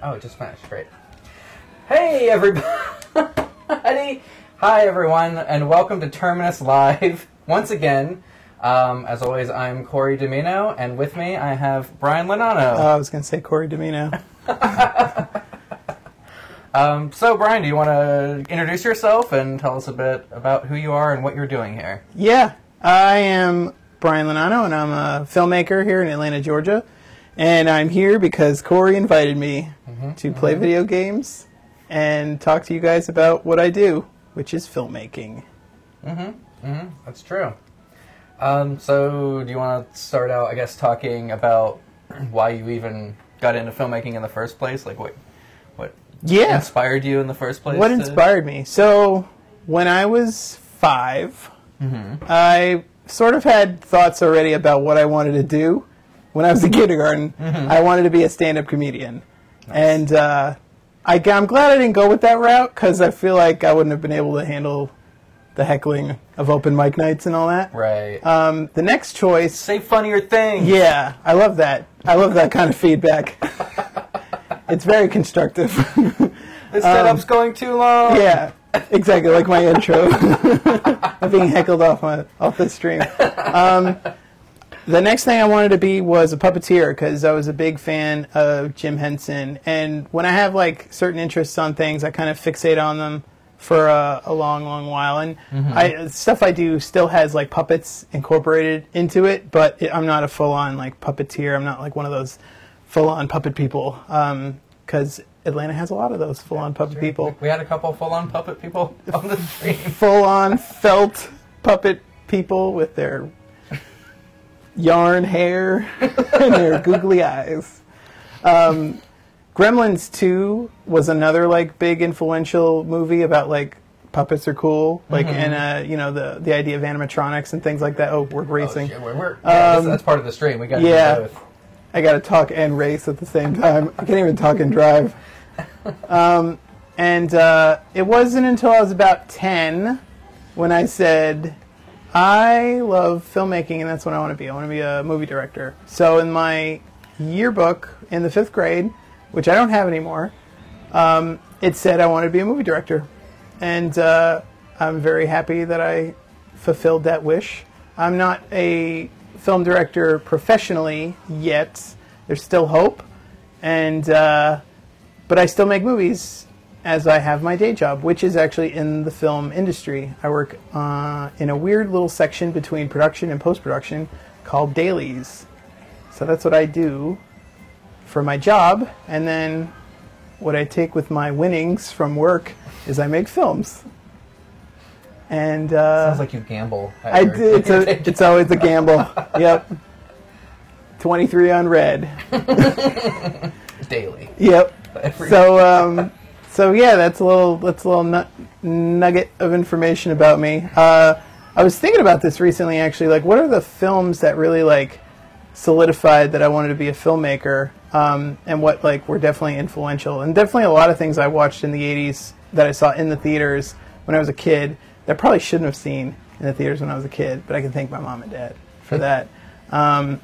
Oh, it just finished. Great. Hey, everybody. Hi, everyone, and welcome to Terminus Live once again. As always, I'm Corey Domino, and with me I have Brian Lonano. I was going to say Corey Domino. So, Brian, do you want to introduce yourself and tell us a bit about who you are and what you're doing here? Yeah, I am Brian Lonano, and I'm a filmmaker here in Atlanta, Georgia. And I'm here because Corey invited me to play video games and talk to you guys about what I do, which is filmmaking. That's true. So do you want to start out, I guess, talking about why you even got into filmmaking in the first place? Like what inspired you in the first place? What inspired me? So when I was 5, I sort of had thoughts already about what I wanted to do. When I was in kindergarten, I wanted to be a stand-up comedian. Nice. And I'm glad I didn't go with that route, because I feel like I wouldn't have been able to handle the heckling of open mic nights and all that. Right. The next choice... Say funnier things! Yeah, I love that. I love that kind of feedback. It's very constructive. This setup's going too long! Yeah, exactly, like my intro. I'm being heckled off the stream. The next thing I wanted to be was a puppeteer, because I was a big fan of Jim Henson. And when I have like certain interests on things, I kind of fixate on them for a long, long while. And stuff I do still has like puppets incorporated into it, but I'm not a full-on like puppeteer. I'm not like one of those full-on puppet people, because Atlanta has a lot of those full-on puppet people. We had a couple full-on puppet people on the stream. Full-on felt puppet people with their yarn hair and their googly eyes. Gremlins 2 was another like big influential movie about like puppets are cool, like and you know the idea of animatronics and things like that. Oh, we're racing. Oh, that's part of the stream. We got to do both. I got to talk and race at the same time. I can't even talk and drive. It wasn't until I was about 10 when I said, I love filmmaking, and that's what I want to be. I want to be a movie director. So in my yearbook in the 5th grade, which I don't have anymore, it said I wanted to be a movie director. And I'm very happy that I fulfilled that wish. I'm not a film director professionally yet. There's still hope. But I still make movies as I have my day job, which is actually in the film industry. I work in a weird little section between production and post-production called dailies. So that's what I do for my job, and then what I take with my winnings from work is I make films. And sounds like you gamble. It's always a gamble. Yep. 23 on red. Daily. Yep. So yeah, that's a little nugget of information about me. I was thinking about this recently, actually. Like, what are the films that really like solidified that I wanted to be a filmmaker, and what like were definitely influential, and definitely a lot of things I watched in the '80s that I saw in the theaters when I was a kid that I probably shouldn't have seen in the theaters when I was a kid, but I can thank my mom and dad for that. I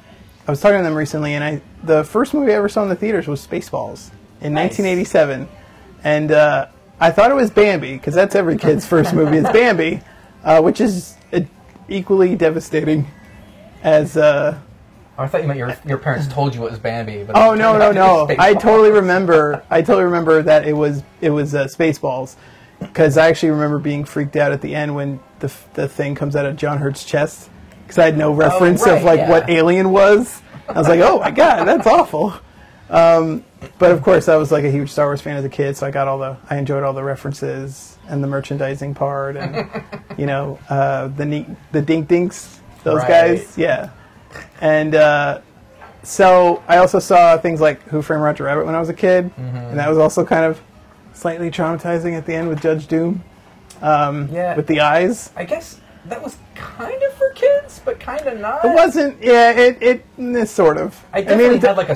was talking to them recently, and the first movie I ever saw in the theaters was Spaceballs in 1987. And I thought it was Bambi, because that's every kid's first movie is Bambi, which is equally devastating as... I thought you meant your parents told you it was Bambi. But oh, no. I totally remember that it was Spaceballs, because I actually remember being freaked out at the end when the thing comes out of John Hurt's chest, because I had no reference of like what Alien was. I was like, oh my god, that's awful. But of course, I was like a huge Star Wars fan as a kid, so I enjoyed all the references and the merchandising part, and you know, the Dink Dinks, those guys, yeah. And so I also saw things like Who Framed Roger Rabbit when I was a kid, and that was also kind of slightly traumatizing at the end with Judge Doom, with the eyes. I guess that was kind of for kids, but kind of not. It wasn't. Yeah, it sort of. I definitely had like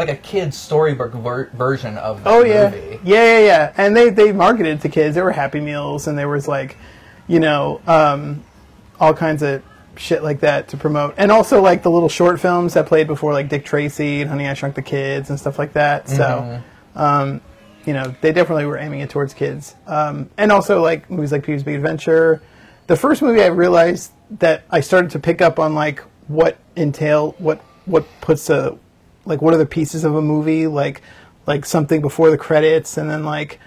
a kid's storybook version of the movie. Yeah. And they marketed it to kids. There were Happy Meals, and there was like, you know, all kinds of shit like that to promote, and also like the little short films that played before, like Dick Tracy and Honey I Shrunk the Kids and stuff like that. So You know, they definitely were aiming it towards kids. And also, like, movies like Pee-wee's Big Adventure. The first movie I realized that I started to pick up on, like, what puts a, like, what are the pieces of a movie, like something before the credits, and then, like,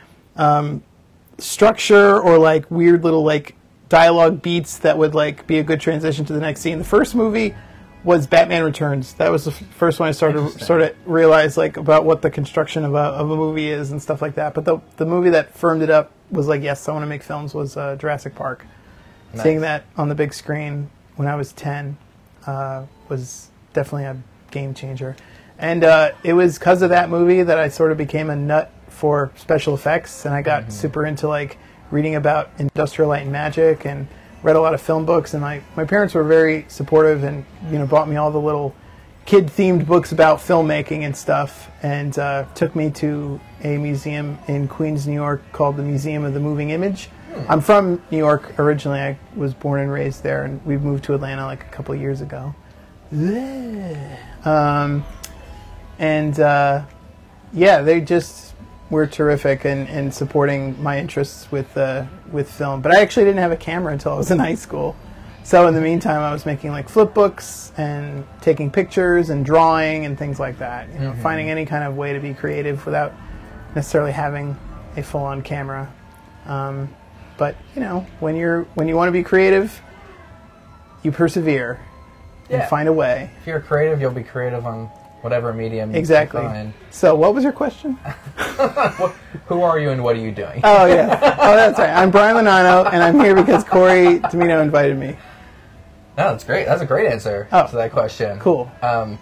structure or, like, weird little, like, dialogue beats that would, like, be a good transition to the next scene. The first movie was Batman Returns. That was the first one I started to sort of realize, like, about what the construction of a movie is and stuff like that. But the movie that firmed it up was like, yes, I want to make films, was Jurassic Park. Nice. Seeing that on the big screen when I was 10 was definitely a game changer. And it was because of that movie that I sort of became a nut for special effects, and I got super into, like, reading about Industrial Light and Magic, and read a lot of film books. And my parents were very supportive, and, you know, bought me all the little kid-themed books about filmmaking and stuff, and took me to a museum in Queens, New York called the Museum of the Moving Image. I'm from New York originally. I was born and raised there, and we moved to Atlanta like a couple of years ago. Yeah, they just were terrific in supporting my interests with film. But I actually didn't have a camera until I was in high school. So in the meantime, I was making, like, flip books and taking pictures and drawing and things like that. You know, finding any kind of way to be creative without necessarily having a full-on camera. But, you know, when you want to be creative, you persevere and find a way. If you're creative, you'll be creative on whatever medium you find. So what was your question? Who are you and what are you doing? Oh, yeah. Oh, that's right. I'm Brian Lonano, and I'm here because Corey Domino invited me. No, that's great. That's a great answer to that question. Cool. I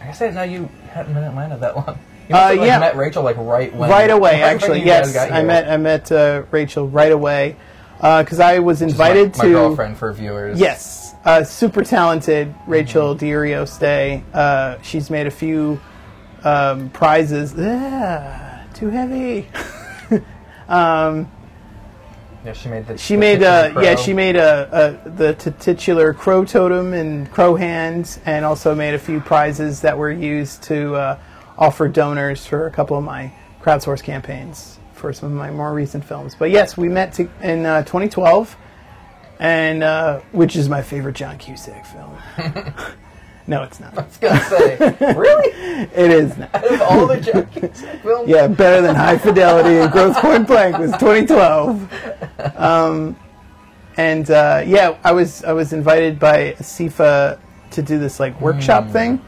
guess I didn't know you hadn't been in Atlanta that long. You must have met Rachel, like, right away, actually. Yes, I met Rachel right away because I was invited my girlfriend, for viewers. Yes, super talented Rachel Diorio Stay. She's made a few prizes. Too heavy. Yeah, she made the titular crow totem and crow hands, and also made a few prizes that were used to offer donors for a couple of my crowdsource campaigns for some of my more recent films. But yes, we met in 2012, and which is my favorite John Cusack film. No, it's not. I was going to say, really? It is not. Out of all the John Cusack films? Yeah, better than High Fidelity and Grosse Pointe Blank was 2012. I was invited by SIFA to do this, like, workshop thing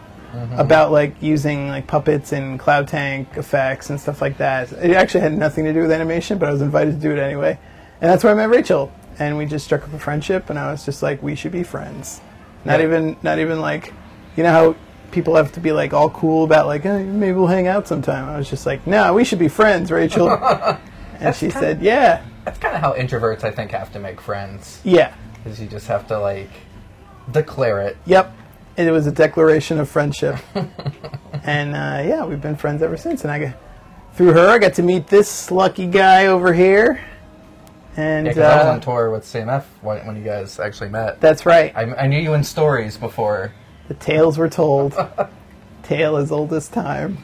about, like, using, like, puppets and cloud tank effects and stuff like that. It actually had nothing to do with animation, but I was invited to do it anyway. And that's where I met Rachel, and we just struck up a friendship, and I was just like, we should be friends. Not even like, you know how people have to be, like, all cool about, like, maybe we'll hang out sometime. I was just like, no, we should be friends, Rachel. And she said, yeah. That's kind of how introverts, I think, have to make friends. Yeah. Because you just have to, like, declare it. Yep. It was a declaration of friendship. And, we've been friends ever since. And through her, I got to meet this lucky guy over here. And because I was on tour with CMF when you guys actually met. That's right. I knew you in stories before. The tales were told. Tale as old as time.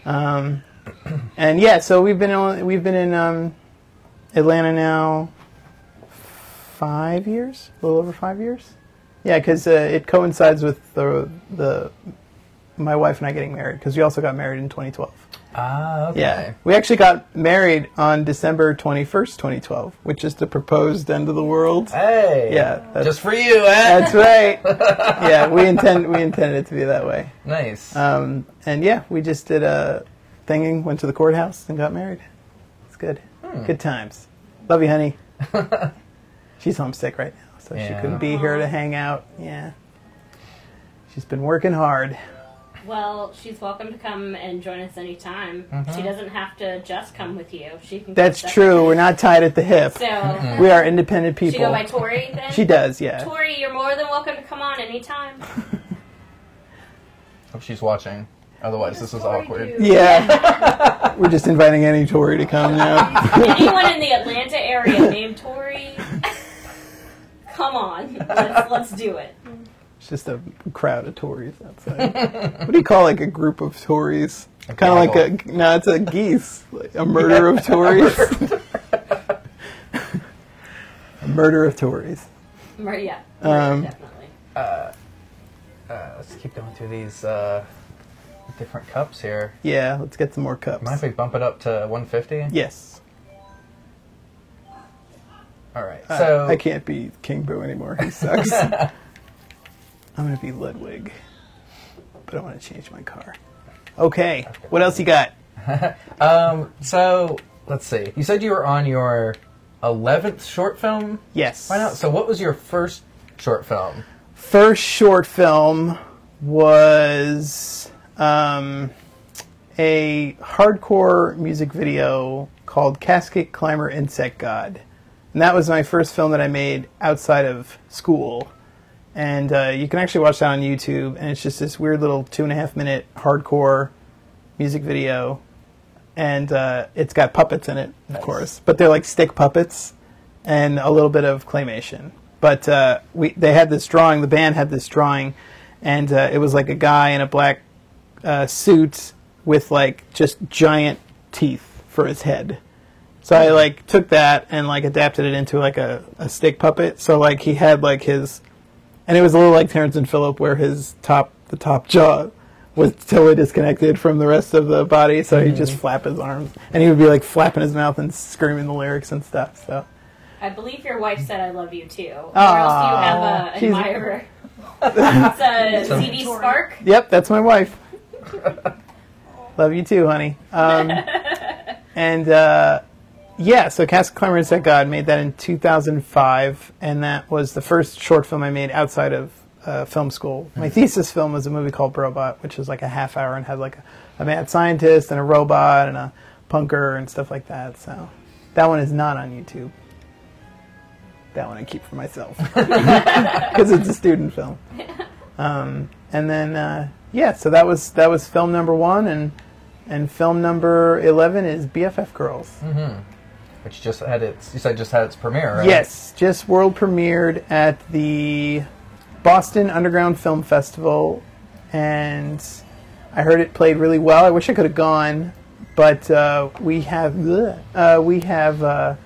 And yeah, so we've been in Atlanta now 5 years, a little over 5 years. Yeah, because it coincides with my wife and I getting married, because we also got married in 2012. Ah, okay. Yeah, we actually got married on December 21st, 2012, which is the proposed end of the world. Hey, yeah, just for you, eh? That's right. Yeah, we intended it to be that way. Nice. And yeah, we just did a thing, went to the courthouse, and got married. It's good. Good times. Love you, honey. She's homesick right now, so she couldn't be here to hang out. Yeah, she's been working hard. Well, she's welcome to come and join us anytime. She doesn't have to just come with you. She can. That's true. We're not tied at the hip. So we are independent people. She go by Tori then? She does, yeah. Tori, you're more than welcome to come on anytime. Hope she's watching. Otherwise, this is awkward. Yeah. We're just inviting any Tori to come now. Anyone in the Atlanta area named Tori, come on. Let's do it. It's just a crowd of Tories outside. What do you call like a group of Tories? Kind of like it's a geese. Like a murder of Tories. A murder of Tories. Yeah, definitely. Let's keep going through these different cups here. Yeah, let's get some more cups. Mind if we bump it up to 150? Yes. All right. So I can't be King Boo anymore. He sucks. I'm going to be Ludwig. But I want to change my car. Okay. What else you got? So, let's see. You said you were on your 11th short film? Yes. Why not? So what was your first short film? First short film was a hardcore music video called Casket Climber Insect God. And that was my first film that I made outside of school. And you can actually watch that on YouTube. And it's just this weird little 2.5-minute hardcore music video. And it's got puppets in it, of course. But they're like stick puppets and a little bit of claymation. But they had this drawing, the band had this drawing, and it was like a guy in a black suit with like just giant teeth for his head. So I like took that and like adapted it into like a stick puppet. So like he had like his, and it was a little like Terrence and Phillip where the top jaw was totally disconnected from the rest of the body. So he'd just flap his arms, and he would be like flapping his mouth and screaming the lyrics and stuff. So I believe your wife said I love you too. Or else you have an admirer. It's a CD Spark. Yep, that's my wife. Love you too, honey. So Casket Climber Insect God, made that in 2005, and that was the first short film I made outside of film school. My thesis film was a movie called Robot, which was like a half hour and had like a mad scientist and a robot and a punker and stuff like that. So that one is not on YouTube. That one I keep for myself because it's a student film. And then so that was film number 1, and film number 11 is BFF Girls. Mm-hmm. Which just had its premiere, right? Yes, just world premiered at the Boston Underground Film Festival, and I heard it played really well. I wish I could have gone, but we have a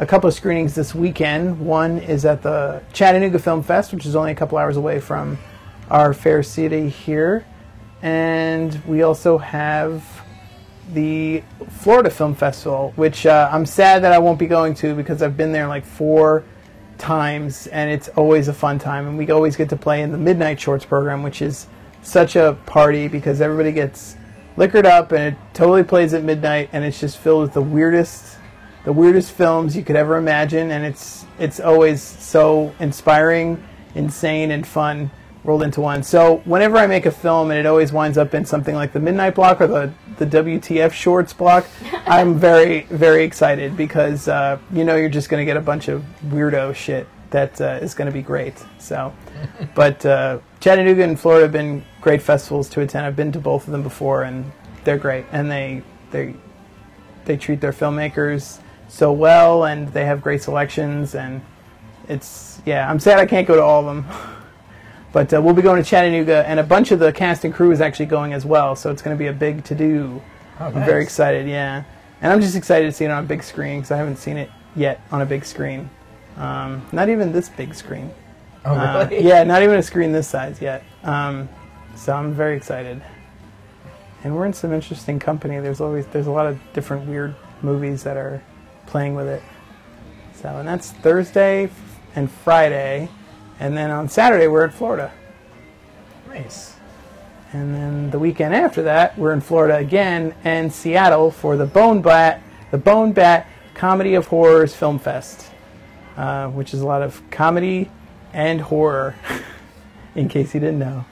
couple of screenings this weekend. One is at the Chattanooga Film Fest, which is only a couple hours away from our fair city here, and we also have the Florida Film Festival, which I'm sad that I won't be going to because I've been there like 4 times, and it's always a fun time. And we always get to play in the Midnight Shorts program, which is such a party because everybody gets liquored up and it totally plays at midnight, and it's just filled with the weirdest films you could ever imagine, and it's always so inspiring, insane, and fun rolled into one. So whenever I make a film and it always winds up in something like the Midnight Block or the WTF Shorts block, I'm very, very excited because you're just going to get a bunch of weirdo shit that is going to be great. So, but Chattanooga and Florida have been great festivals to attend. I've been to both of them before, and they're great. And they treat their filmmakers so well, and they have great selections. And I'm sad I can't go to all of them. But we'll be going to Chattanooga, and a bunch of the cast and crew is actually going as well, so it's going to be a big to-do. Oh, nice. I'm very excited, yeah. And I'm just excited to see it on a big screen, because I haven't seen it yet on a big screen. Not even this big screen. Oh, really? Yeah, not even a screen this size yet. So I'm very excited. And we're in some interesting company. There's a lot of different weird movies that are playing with it. So, and that's Thursday and Friday. And then on Saturday, we're in Florida. Nice. And then the weekend after that, we're in Florida again and Seattle for the Bone Bat Comedy of Horrors Film Fest, which is a lot of comedy and horror, in case you didn't know.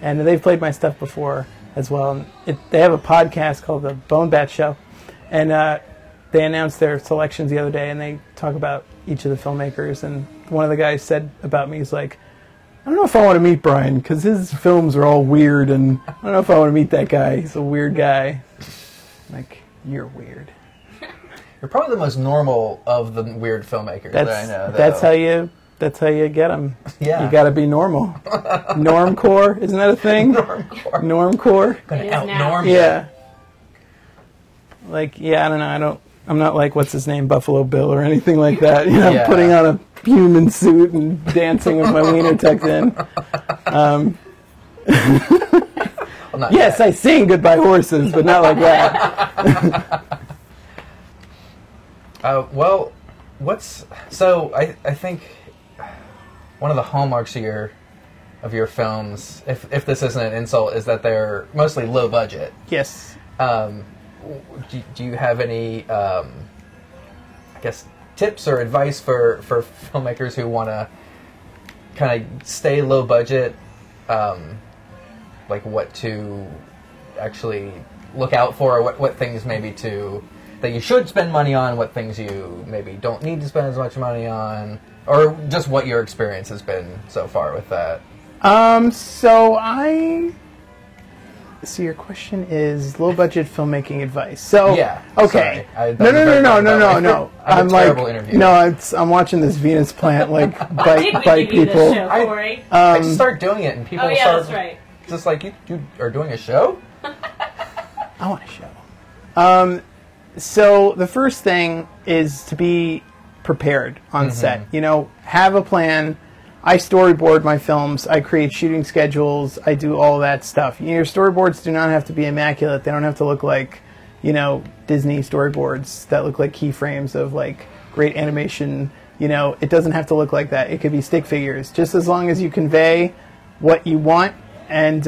And they've played my stuff before as well. They have a podcast called The Bone Bat Show, and they announced their selections the other day, and they talk about each of the filmmakers. And one of the guys said about me, he's like, I don't know if I want to meet Brian, because his films are all weird, and I don't know if I want to meet that guy. He's a weird guy. I'm like, you're weird. You're probably the most normal of the weird filmmakers that I know, though. That's how you That's how you get them. Yeah. You got to be normal. Normcore, isn't that a thing? Normcore. Gonna It is out-norm now. you. Yeah. Like, yeah, I don't know. I'm not like, what's his name, Buffalo Bill or anything like that. You know, Yeah. putting on a human suit and dancing with my wiener tucked in. Well, not Yes, yet. I sing Goodbye Horses, but not like that. Well, I think one of the hallmarks of your films, if this isn't an insult, is that they're mostly low budget. Yes. Do you have any, I guess, tips or advice for filmmakers who want to kind of stay low budget? Like what to actually look out for, or what things maybe that you should spend money on, what things you maybe don't need to spend as much money on, or just what your experience has been so far with that. So your question is low budget filmmaking advice. So Yeah, okay. sorry. No. I'm a terrible interviewer. No, I'm watching this Venus plant like bite Give you people. this show, Corey. I just start doing it, and people Oh yeah, start that's right. just like you are doing a show. I want a show. So the first thing is to be prepared on set. You know, have a plan. I storyboard my films. I create shooting schedules. I do all that stuff. You know, your storyboards do not have to be immaculate. They don't have to look like, you know, Disney storyboards that look like keyframes of like great animation. You know, it doesn't have to look like that. It could be stick figures. Just as long as you convey what you want and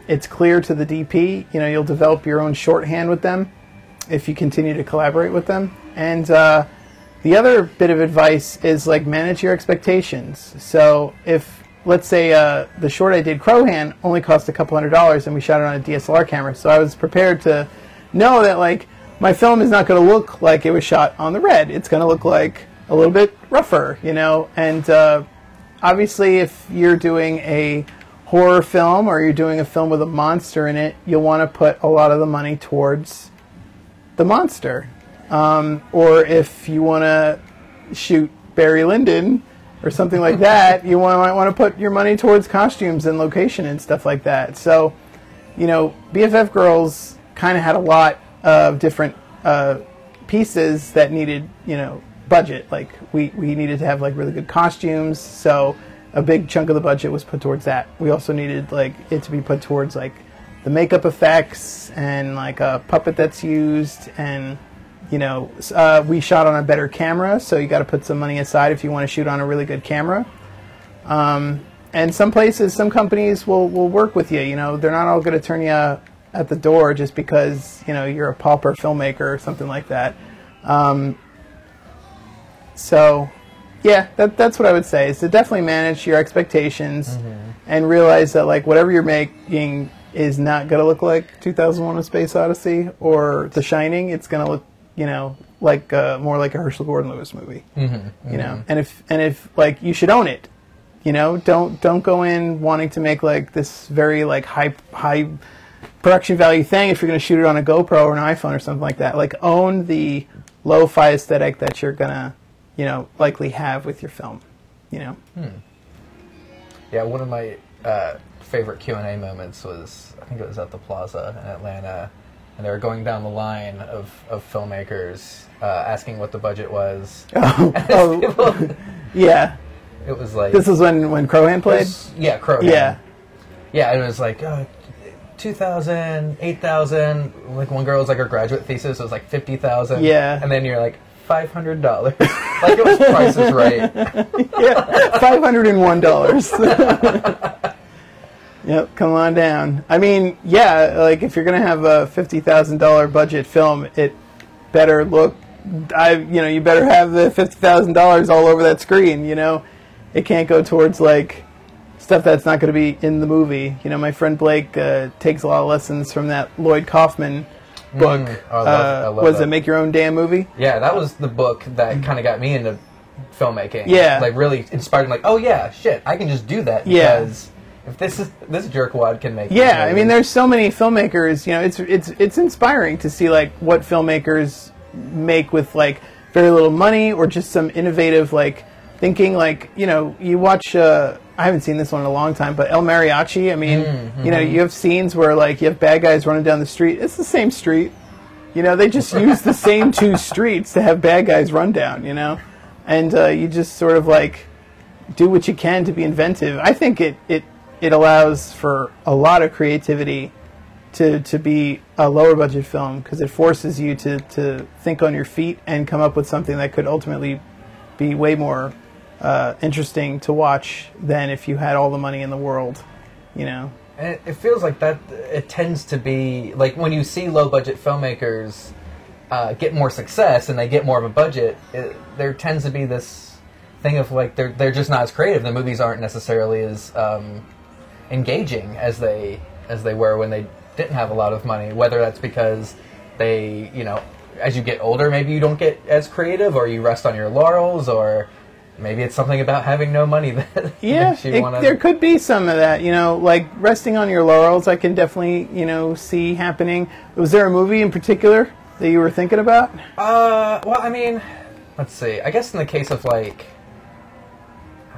it's clear to the DP, you know, you'll develop your own shorthand with them if you continue to collaborate with them. And the other bit of advice is like manage your expectations. So if, let's say, the short I did, Crowhand, only cost a couple $100 and we shot it on a DSLR camera. So I was prepared to know that like my film is not going to look like it was shot on the Red. It's going to look like a little bit rougher, you know. And obviously if you're doing a horror film or you're doing a film with a monster in it, you'll want to put a lot of the money towards the monster. Or if you want to shoot Barry Lyndon or something like that, you might want to put your money towards costumes and location and stuff like that. So, you know, BFF Girls kind of had a lot of different pieces that needed, you know, budget. Like we needed to have like really good costumes, so a big chunk of the budget was put towards that. We also needed like it to be put towards like the makeup effects and like a puppet that's used, and you know, we shot on a better camera, so you got to put some money aside if you want to shoot on a really good camera. And some places, some companies will work with you. You know, they're not all going to turn you at the door just because, you know, you're a pauper filmmaker or something like that. So, yeah, that's what I would say, is to definitely manage your expectations and realize that, like, whatever you're making is not going to look like 2001: A Space Odyssey or The Shining. It's going to look, you know, like more like a Herschel Gordon Lewis movie. You know, and if like, you should own it. You know, don't go in wanting to make like this very like high production value thing if you're going to shoot it on a GoPro or an iPhone or something like that. Like, own the lo-fi aesthetic that you're gonna, you know, likely have with your film. You know. Yeah, one of my favorite Q&A moments was, I think it was at the Plaza in Atlanta, and they were going down the line of filmmakers asking what the budget was. Yeah. It was like... This is when Crowhand played? Yeah, Crowhand. Yeah. Yeah, and it was like, $2,000, $8,000. Like, one girl was like, her graduate thesis was like $50,000. Yeah. And then you're like, $500. Like, it was Price is Right. Yeah, $501. Yep, come on down. I mean, yeah, like, if you're going to have a $50,000 budget film, it better look... you better have the $50,000 all over that screen, you know? It can't go towards, like, stuff that's not going to be in the movie. You know, my friend Blake takes a lot of lessons from that Lloyd Kaufman book. I love was that. it Make Your Own Damn Movie? Yeah, that was the book that kind of got me into filmmaking. Yeah. Like, really inspired me, like, oh yeah, shit, I can just do that because if this jerkwad can make Yeah, I mean, there's so many filmmakers, you know, it's inspiring to see, like, what filmmakers make with, like, very little money or just some innovative, like, thinking like, you know, you watch. I haven't seen this one in a long time, but El Mariachi. I mean, you know, you have scenes where like you have bad guys running down the street. It's the same street. You know, they just use the same two streets to have bad guys run down. You know, and you just sort of like do what you can to be inventive. I think it allows for a lot of creativity to be a lower budget film because it forces you to think on your feet and come up with something that could ultimately be way more interesting to watch than if you had all the money in the world, you know. And it feels like that. It tends to be like when you see low budget filmmakers get more success and they get more of a budget. There tends to be this thing of like they're just not as creative. The movies aren't necessarily as engaging as they were when they didn't have a lot of money. Whether that's because they, you know, as you get older, maybe you don't get as creative, or you rest on your laurels, or maybe it's something about having no money that there could be some of that, you know, like resting on your laurels. I can definitely, you know, see happening. Was there a movie in particular that you were thinking about? Well, I mean, let's see. I guess in the case of like,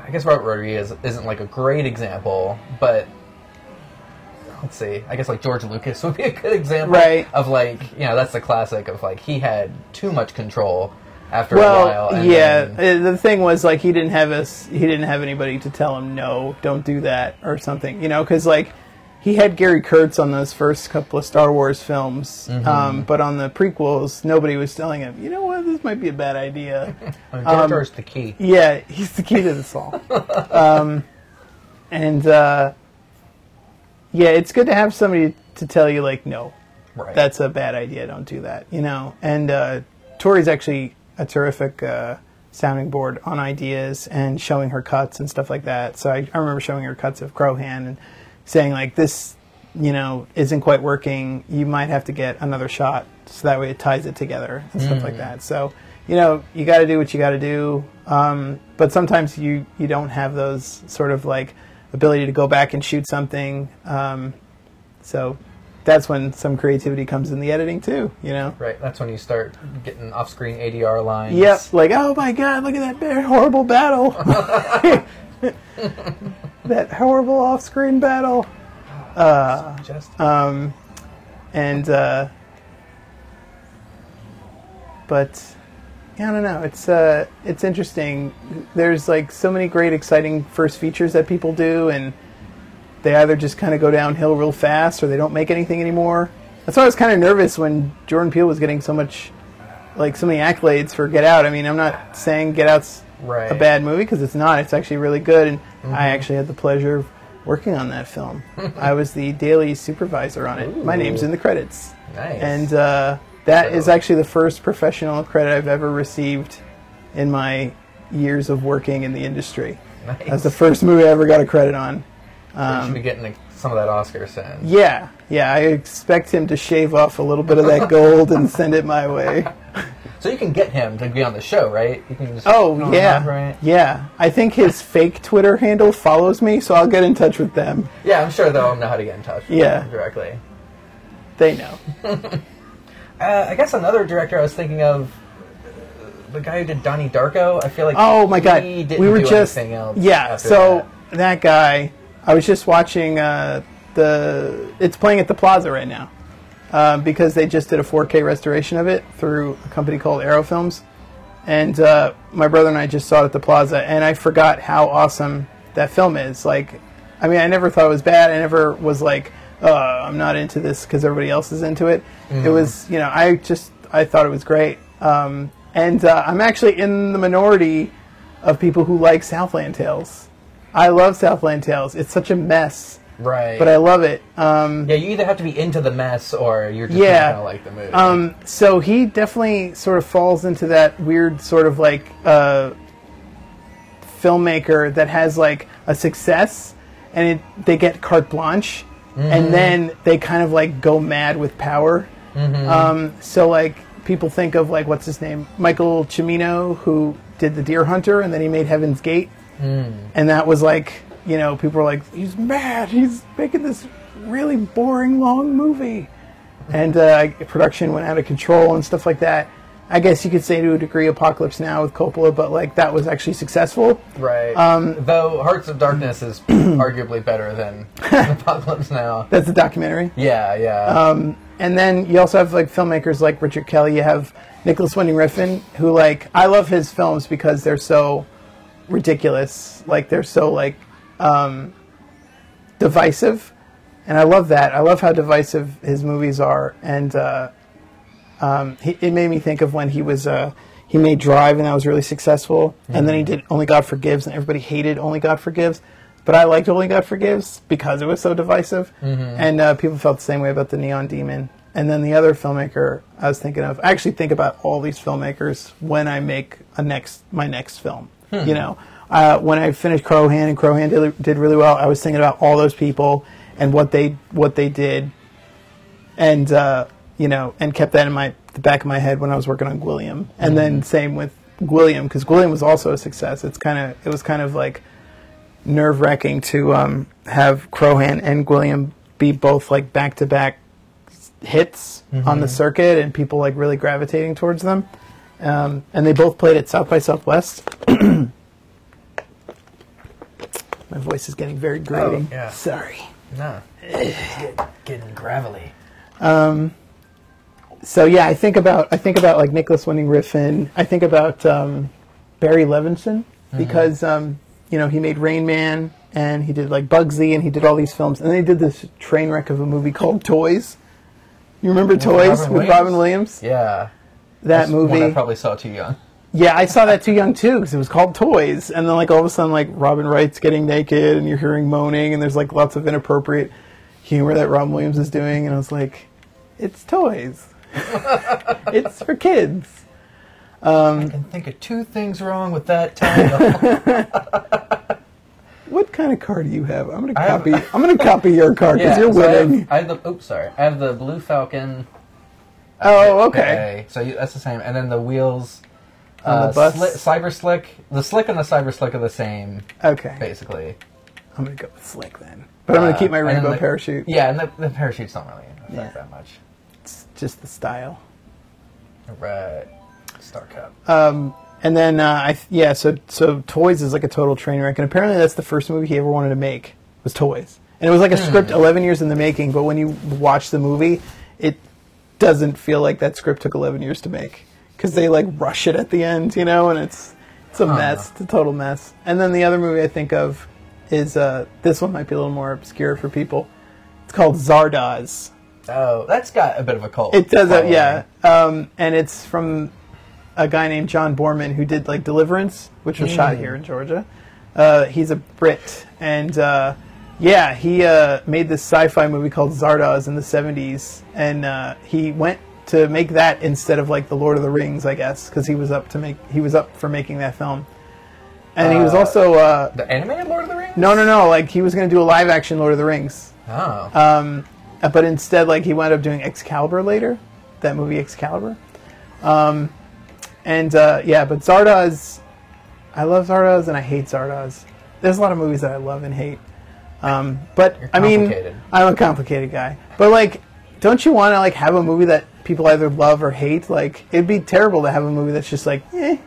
I guess Robert Rodriguez isn't like a great example, but let's see. I guess like George Lucas would be a good example of like, you know, that's the classic of like he had too much control after a while. And the thing was like he didn't have anybody to tell him no, don't do that or something, you know, because like he had Gary Kurtz on those first couple of Star Wars films, but on the prequels nobody was telling him, you know what, this might be a bad idea. Jar Jar's the key. Yeah, he's the key to this all. Yeah, it's good to have somebody to tell you, like, no, that's a bad idea, don't do that, you know. And Tori's actually a terrific sounding board on ideas and showing her cuts and stuff like that. So I remember showing her cuts of Crowhand and saying, like, this, you know, isn't quite working. You might have to get another shot so that way it ties it together and stuff like that. So, you know, you got to do what you got to do. But sometimes you don't have those sort of, like, ability to go back and shoot something. So that's when some creativity comes in the editing too, you know? Right, that's when you start getting off-screen ADR lines. Yep, like, oh my god, look at that horrible battle. That horrible off-screen battle. But I don't know. It's interesting. There's like so many great, exciting first features that people do, and they either just kind of go downhill real fast, or they don't make anything anymore. That's why I was kind of nervous when Jordan Peele was getting so many accolades for Get Out. I mean, I'm not saying Get Out's a bad movie, because it's not. It's actually really good, and I actually had the pleasure of working on that film. I was the daily supervisor on it. Ooh. My name's in the credits. Nice. And that is actually the first professional credit I've ever received in my years of working in the industry. Nice. That's the first movie I ever got a credit on. You should be getting some of that Oscar soon. Yeah. I expect him to shave off a little bit of that gold and send it my way. So you can get him to be on the show, right? You can just right? Yeah. I think his fake Twitter handle follows me, so I'll get in touch with them. Yeah, I'm sure they'll know how to get in touch with them directly. They know. I guess another director I was thinking of, the guy who did Donnie Darko. I feel like he didn't do anything else. Yeah, so that guy, I was just watching it's playing at the Plaza right now because they just did a 4K restoration of it through a company called Arrow Films. And my brother and I just saw it at the Plaza, and I forgot how awesome that film is. Like, I mean, I never thought it was bad. I never was like, I'm not into this because everybody else is into it. It was, you know, I thought it was great. And I'm actually in the minority of people who like Southland Tales. I love Southland Tales. It's such a mess. Right. But I love it. Yeah, you either have to be into the mess or you're just not going to like the movie. So he definitely sort of falls into that weird sort of like filmmaker that has like a success and they get carte blanche. And then they kind of like go mad with power. So like people think of like, what's his name? Michael Cimino, who did The Deer Hunter, and then he made Heaven's Gate. And that was like, you know, people were like, he's mad. He's making this really boring, long movie. And production went out of control and stuff like that. I guess you could say to a degree Apocalypse Now with Coppola, but like that was actually successful. Right. Though Hearts of Darkness is arguably better than Apocalypse Now. That's a documentary. Yeah, yeah. And then you also have like filmmakers like Richard Kelly. You have Nicholas Winding Refn, who like I love his films because they're so ridiculous. Like they're so like divisive, and I love that. I love how divisive his movies are, and it made me think of when he made Drive, and that was really successful. Mm-hmm. And then he did Only God Forgives, and everybody hated Only God Forgives. But I liked Only God Forgives because it was so divisive. Mm-hmm. And people felt the same way about The Neon Demon. And then the other filmmaker I was thinking of, I actually think about all these filmmakers when I make my next film. You know, when I finished Crowhand, and Crowhand did really well, I was thinking about all those people and what they did. And you know, and kept that in the back of my head when I was working on Gwilliam. And then same with Gwilliam, because Gwilliam was also a success. It was kind of like nerve-wracking to have Crowhand and Gwilliam be both like back-to-back hits on the circuit, and people like really gravitating towards them. And they both played at South by Southwest. My voice is getting very grating. Oh, yeah. Sorry. No, it's getting gravelly. So yeah, I think about like Nicholas Winding Refn. I think about Barry Levinson because you know, he made Rain Man, and he did like Bugsy, and he did all these films, and they did this train wreck of a movie called Toys. You remember Toys with Robin Williams? Yeah, that's movie. One I probably saw too young. Yeah, I saw that too young too because it was called Toys, and then like all of a sudden like Robin Wright's getting naked, and you're hearing moaning, and there's like lots of inappropriate humor that Robin Williams is doing, and I was like, it's Toys. It's for kids. I can think of two things wrong with that title. What kind of car do you have? I'm gonna copy your car because you're winning. I have the Blue Falcon. Oh, okay. So that's the same, and then the wheels. On the bus? Cyber Slick. The Slick and the Cyber Slick are the same. Okay. Basically. I'm gonna go with Slick then, but I'm gonna keep my rainbow parachute. Yeah, and the parachutes don't really affect that much. It's just the style. Right. Star Cup. And then so Toys is like a total train wreck, and apparently that's the first movie he ever wanted to make was Toys, and it was like a script 11 years in the making. But when you watch the movie, it doesn't feel like that script took 11 years to make because they like rush it at the end, you know, and it's a mess. It's a total mess. And then the other movie I think of is this one might be a little more obscure for people. It's called Zardoz. Oh, that's got a bit of a cult. It does, yeah. And it's from a guy named John Borman who did like Deliverance, which was shot here in Georgia. He's a Brit, and he made this sci-fi movie called Zardoz in the 70s, and he went to make that instead of like the Lord of the Rings, I guess, because he was up for making that film. And he was also the animated Lord of the Rings. No, like he was going to do a live action Lord of the Rings. Oh. But instead, like he wound up doing Excalibur later, that movie Excalibur. But Zardoz, I love Zardoz and I hate Zardoz. There's a lot of movies that I love and hate. But I mean, I'm a complicated guy. But like, don't you want to like have a movie that people either love or hate? Like, it'd be terrible to have a movie that's just like, eh.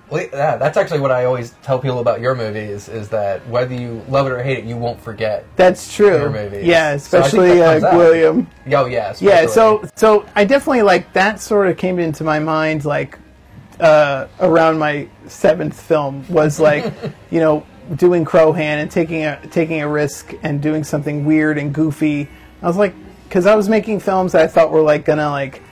Well, yeah, that's actually what I always tell people about your movies, is that whether you love it or hate it, you won't forget. That's true. Your movies. Yeah, especially William. Oh, yeah. Especially. Yeah, so I definitely like that sort of came into my mind like around my 7th film was like, you know, doing Crowhand and taking a risk and doing something weird and goofy. I was like, because I was making films that I thought were like gonna like,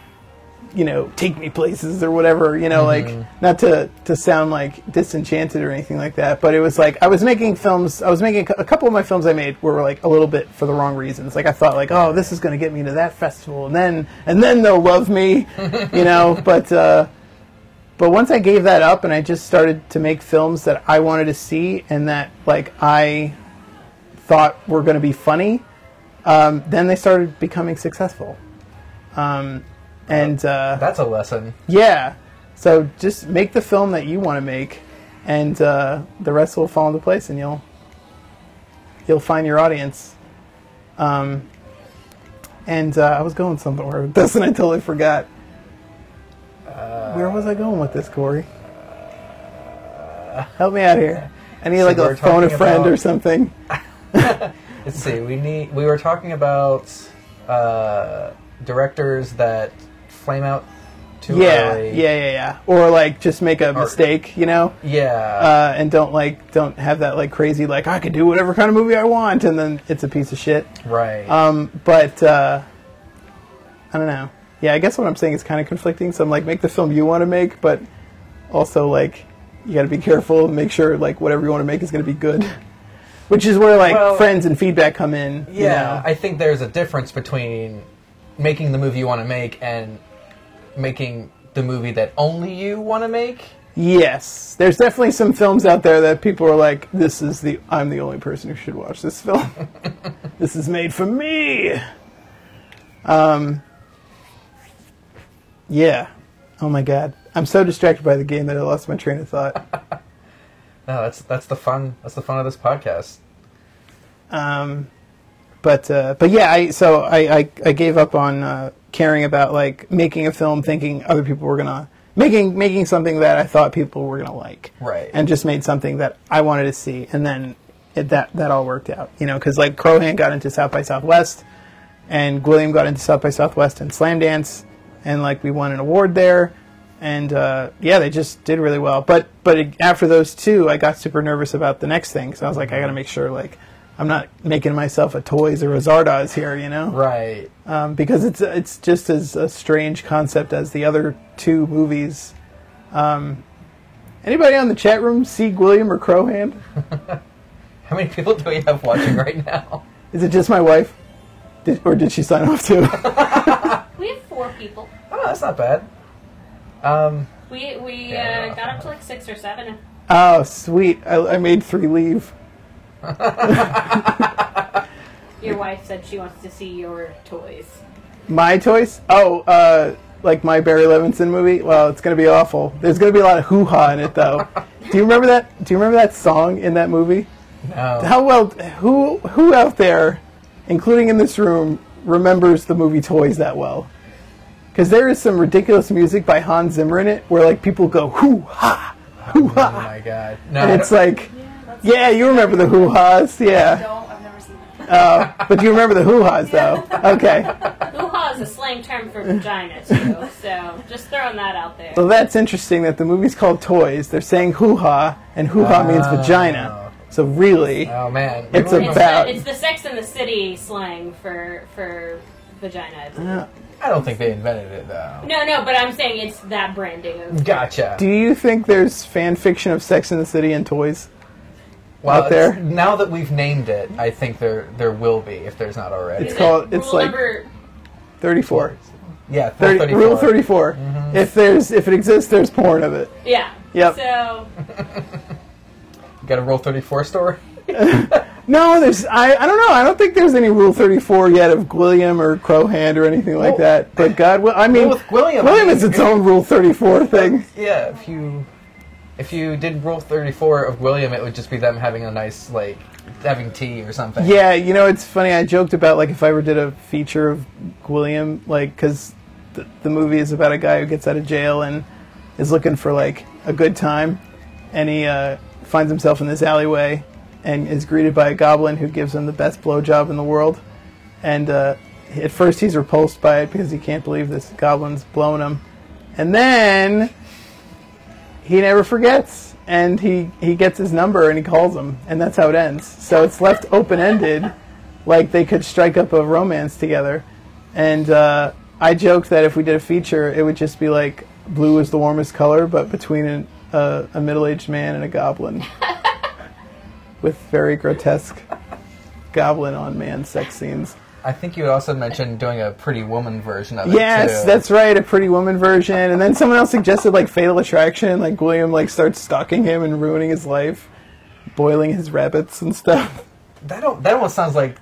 you know, take me places or whatever, you know, like not to sound like disenchanted or anything like that, but it was like I was making a couple of my films I made were like a little bit for the wrong reasons. Like I thought like, oh, this is going to get me into that festival and then they'll love me, you know, but once I gave that up and I just started to make films that I wanted to see and that like I thought were going to be funny, then they started becoming successful. And that's a lesson. Yeah. So just make the film that you want to make, and the rest will fall into place, and you'll find your audience. I was going somewhere with this, and I totally forgot. Where was I going with this, Corey? Help me out here. I need like a phone a friend or something. Let's see. We were talking about directors that flame out too early. Yeah. Or like just make a mistake, you know? Yeah. And don't have that like crazy like I can do whatever kind of movie I want, and then it's a piece of shit. Right. But I don't know. Yeah, I guess what I'm saying is kind of conflicting. So I'm like, make the film you want to make, but also like you got to be careful and make sure like whatever you want to make is going to be good. Which is where like friends and feedback come in. Yeah, you know? I think there's a difference between making the movie you want to make and making the movie that only you want to make. Yes, there's definitely some films out there that people are like, I'm the only person who should watch this film. This is made for me. Yeah. Oh my god. I'm so distracted by the game that I lost my train of thought. No, that's the fun. That's the fun of this podcast. But yeah, I gave up on caring about like making a film, thinking other people were gonna making something that I thought people were gonna like, right? And just made something that I wanted to see, and then that all worked out, you know, because like Crohan got into South by Southwest, and William got into South by Southwest and Slam Dance, and like we won an award there. And yeah, they just did really well. But after those two, I got super nervous about the next thing. So I was like, I got to make sure like I'm not making myself a Toys or a Zardoz here, you know? Right. Because it's just as a strange concept as the other two movies. Anybody on the chat room see William or Crohan? How many people do we have watching right now? Is it just my wife? Or did she sign off too? We have 4 people. Oh, that's not bad. We got up to like 6 or 7. Oh, sweet. I made 3 leave. Your wife said she wants to see your toys. My toys? Oh, like my Barry Levinson movie? Well, it's going to be awful. There's going to be a lot of hoo-ha in it, though. Do you remember that? Do you remember that song in that movie? No. Who out there, including in this room, remembers the movie Toys that well? Because there is some ridiculous music by Hans Zimmer in it where like people go hoo-ha, hoo-ha. Oh my god. No, and it's like, yeah, you remember the hoo-has, yeah. No, I've never seen that. But you remember the hoo-has, though. Okay. Hoo-ha is a slang term for vagina, too. So just throwing that out there. Well, that's interesting that the movie's called Toys. They're saying hoo-ha, and hoo-ha means vagina. So really, oh man, it's about... It's the Sex and the City slang for vagina. I don't think they invented it, though. No, but I'm saying it's that branding of... Gotcha. Do you think there's fan fiction of Sex and the City and Toys out there? Now that we've named it, I think there will be, if there's not already. It's called... It's like... 34. Yeah, 34. Rule 34. Mm-hmm. If it exists, there's porn of it. Yeah. Yep. So... You got a Rule 34 story? No, there's... I don't know. I don't think there's any Rule 34 yet of Gwilliam or Crohan or anything like that. But God... I mean... Well, with Gwilliam is its own Rule 34 thing. Yeah, if you did Rule 34 of Gwilliam, it would just be them having a nice, like, having tea or something. Yeah, you know, it's funny. I joked about, like, if I ever did a feature of Gwilliam, like, because the movie is about a guy who gets out of jail and is looking for, like, a good time. And he finds himself in this alleyway and is greeted by a goblin who gives him the best blowjob in the world. And at first he's repulsed by it because he can't believe this goblin's blowing him. And then he never forgets, and he gets his number and he calls him, and that's how it ends. So it's left open-ended, like they could strike up a romance together. And I joked that if we did a feature, it would just be like blue is the warmest color, but between a middle-aged man and a goblin. With very grotesque goblin-on-man sex scenes. I think you had also mentioned doing a Pretty Woman version of it, Yes, too. that's right, a Pretty Woman version. And then someone else suggested, like, Fatal Attraction. Like, William, like, starts stalking him and ruining his life. Boiling his rabbits and stuff. That almost sounds like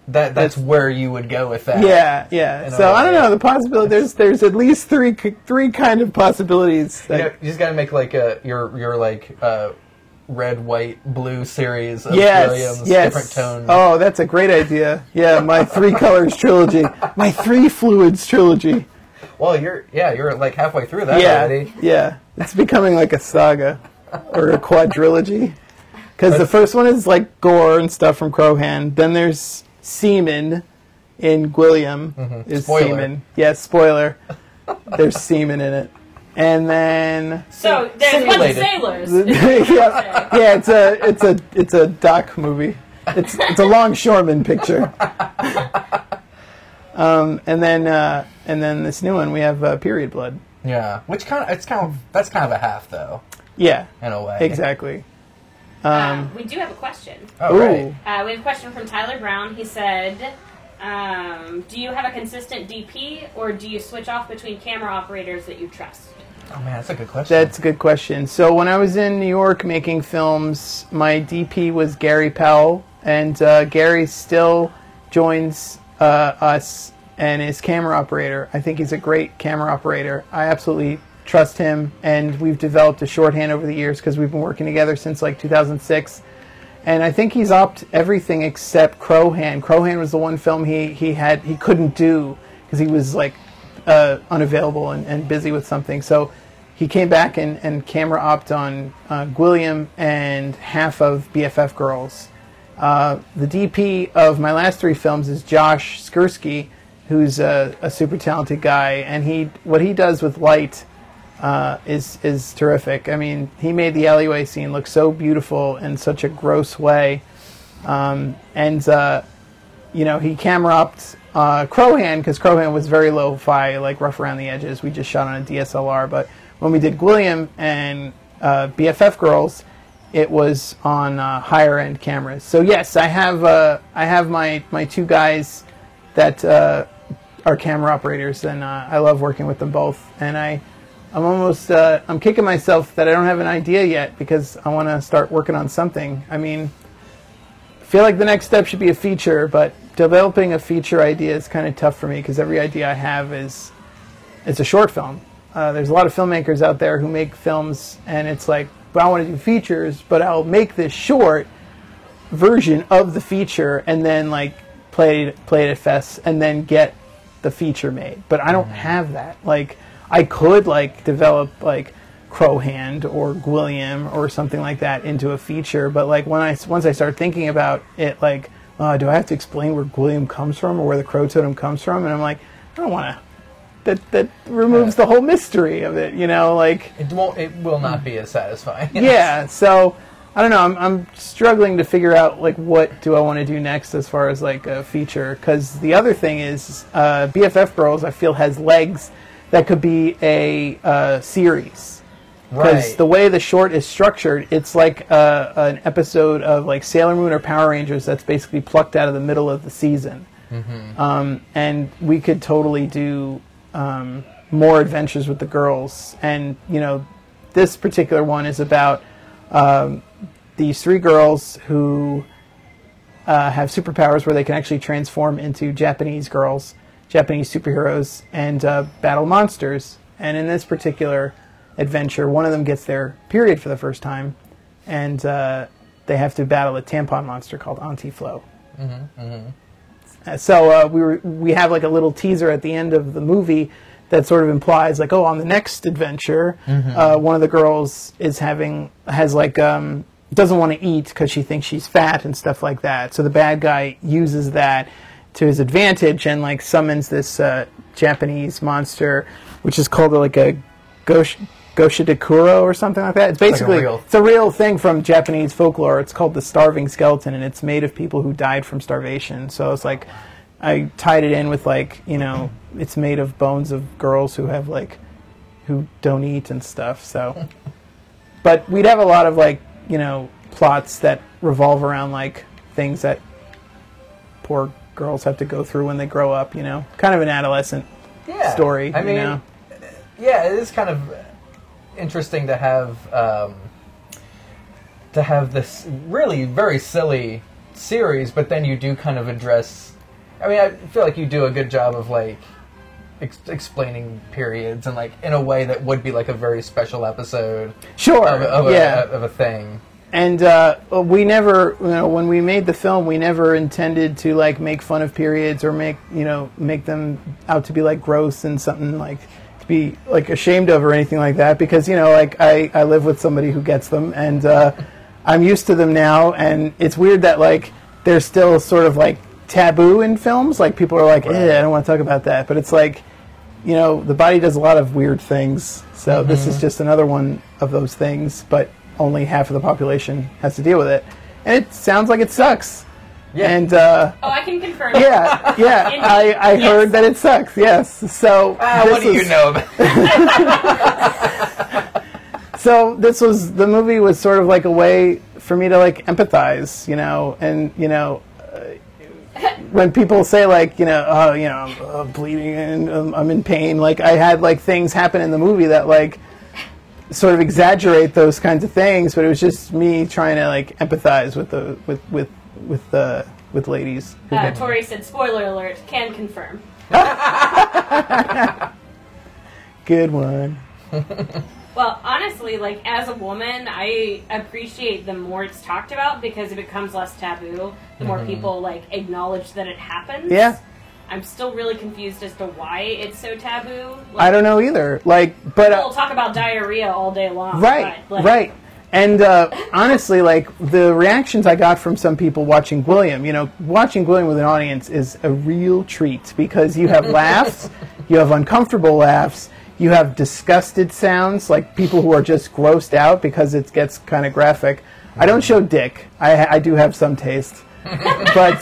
that's where you would go with that. Yeah. So, I don't know, the possibility... There's at least three kind of possibilities. You just gotta make, like, your red, white, blue series of yes, Williams, different tones. Oh, that's a great idea. Yeah, my 3 colors trilogy. My 3 fluids trilogy. Well, you're like halfway through that already. Yeah. It's becoming like a saga or a quadrilogy. Because the first one is like gore and stuff from Crowhand. Then there's semen in Gwilliam. Is Spoiler. semen. Yeah, spoiler. There's semen in it. And then So there's a bunch of Simulated. sailors. yeah, it's a doc movie. It's a longshoreman picture. And then this new one we have Period Blood. Yeah, which that's kind of a half though, Yeah, in a way. exactly. We do have a question. Oh, right. We have a question from Tyler Brown. He said, do you have a consistent DP, or do you switch off between camera operators that you trust? Oh man, that's a good question. That's a good question. So when I was in New York making films, my DP was Gary Powell, and Gary still joins us and is camera operator. I think he's a great camera operator. I absolutely trust him, and we've developed a shorthand over the years because we've been working together since like 2006. And I think he's upped everything except Crowhand. Crowhand was the one film he couldn't do because he was like unavailable and busy with something. So he came back and camera opt on Gwilliam and half of BFF Girls. The DP of my last 3 films is Josh Skursky, who's a super talented guy, and what he does with light is terrific. I mean, he made the alleyway scene look so beautiful in such a gross way, and he camera opt Crowhand because Crowhand was very lo-fi, like rough around the edges. We just shot on a DSLR, but when we did Gwilliam and BFF Girls, it was on higher end cameras. So yes, I have my 2 guys that are camera operators, and I love working with them both. And I'm kicking myself that I don't have an idea yet because I want to start working on something. I mean, I feel like the next step should be a feature, but developing a feature idea is kind of tough for me because every idea I have it's a short film. There's a lot of filmmakers out there who make films, and it's like, but I want to do features, but I'll make this short version of the feature and then like play it at fests and then get the feature made. But I don't have that. Like, I could like develop like Crowhand or Gwilliam or something like that into a feature, but like once I start thinking about it, like, do I have to explain where Gwilliam comes from or where the Crow Totem comes from? And I'm like, I don't want to. That removes the whole mystery of it, like it will not be as satisfying. Yeah, so I don't know. I'm struggling to figure out like what do I want to do next as far as like a feature, because the other thing is BFF Girls I feel has legs that could be a series. Because the way the short is structured, it's like an episode of like Sailor Moon or Power Rangers that's basically plucked out of the middle of the season. And we could totally do more adventures with the girls. And, this particular one is about these 3 girls who have superpowers where they can actually transform into Japanese girls, Japanese superheroes, and battle monsters. And in this particular adventure, one of them gets their period for the first time, and they have to battle a tampon monster called Auntie Flo. So we have like a little teaser at the end of the movie that sort of implies like, on the next adventure, one of the girls doesn't want to eat because she thinks she's fat and stuff like that. So the bad guy uses that to his advantage and like summons this Japanese monster, which is called like a Goshidakuro or something like that. It's basically it's a real thing from Japanese folklore. It's called the starving skeleton, and it's made of people who died from starvation. So it's like I tied it in with like, it's made of bones of girls who have like who don't eat and stuff. So, but we'd have a lot of like plots that revolve around like things that poor girls have to go through when they grow up. Kind of an adolescent story. I mean, yeah, it is kind of interesting to have this really very silly series, but then you do kind of address. I mean, I feel like you do a good job of like explaining periods and like in a way that would be like a very special episode. Sure. Of a thing. we never, when we made the film, we never intended to like make fun of periods or make them out to be like gross and something like to be like ashamed of or anything like that. Because like I live with somebody who gets them, and I'm used to them now. And it's weird that like they're still sort of like taboo in films. Like people are like, I don't want to talk about that. But it's like, the body does a lot of weird things. So this is just another one of those things, but only half of the population has to deal with it. And it sounds like it sucks. Yeah. And I can confirm. Yeah. I heard that it sucks. Yes. So what do you know about So the movie was sort of like a way for me to like empathize, and when people say like, I'm bleeding and I'm in pain, like I had like things happen in the movie that like sort of exaggerate those kinds of things, but it was just me trying to like empathize with ladies. Tori said, "Spoiler alert, can confirm." Good one. Well, honestly, like as a woman, I appreciate the more it's talked about because it becomes less taboo. The more people like acknowledge that it happens. Yeah. I'm still really confused as to why it's so taboo. Like, I don't know either. Like, but people talk about diarrhea all day long. Right, but, like, right. And honestly, like the reactions I got from some people watching William, watching William with an audience is a real treat because you have laughs, you have uncomfortable laughs, you have disgusted sounds, like people who are just grossed out because it gets kind of graphic. I don't show dick. I do have some taste, but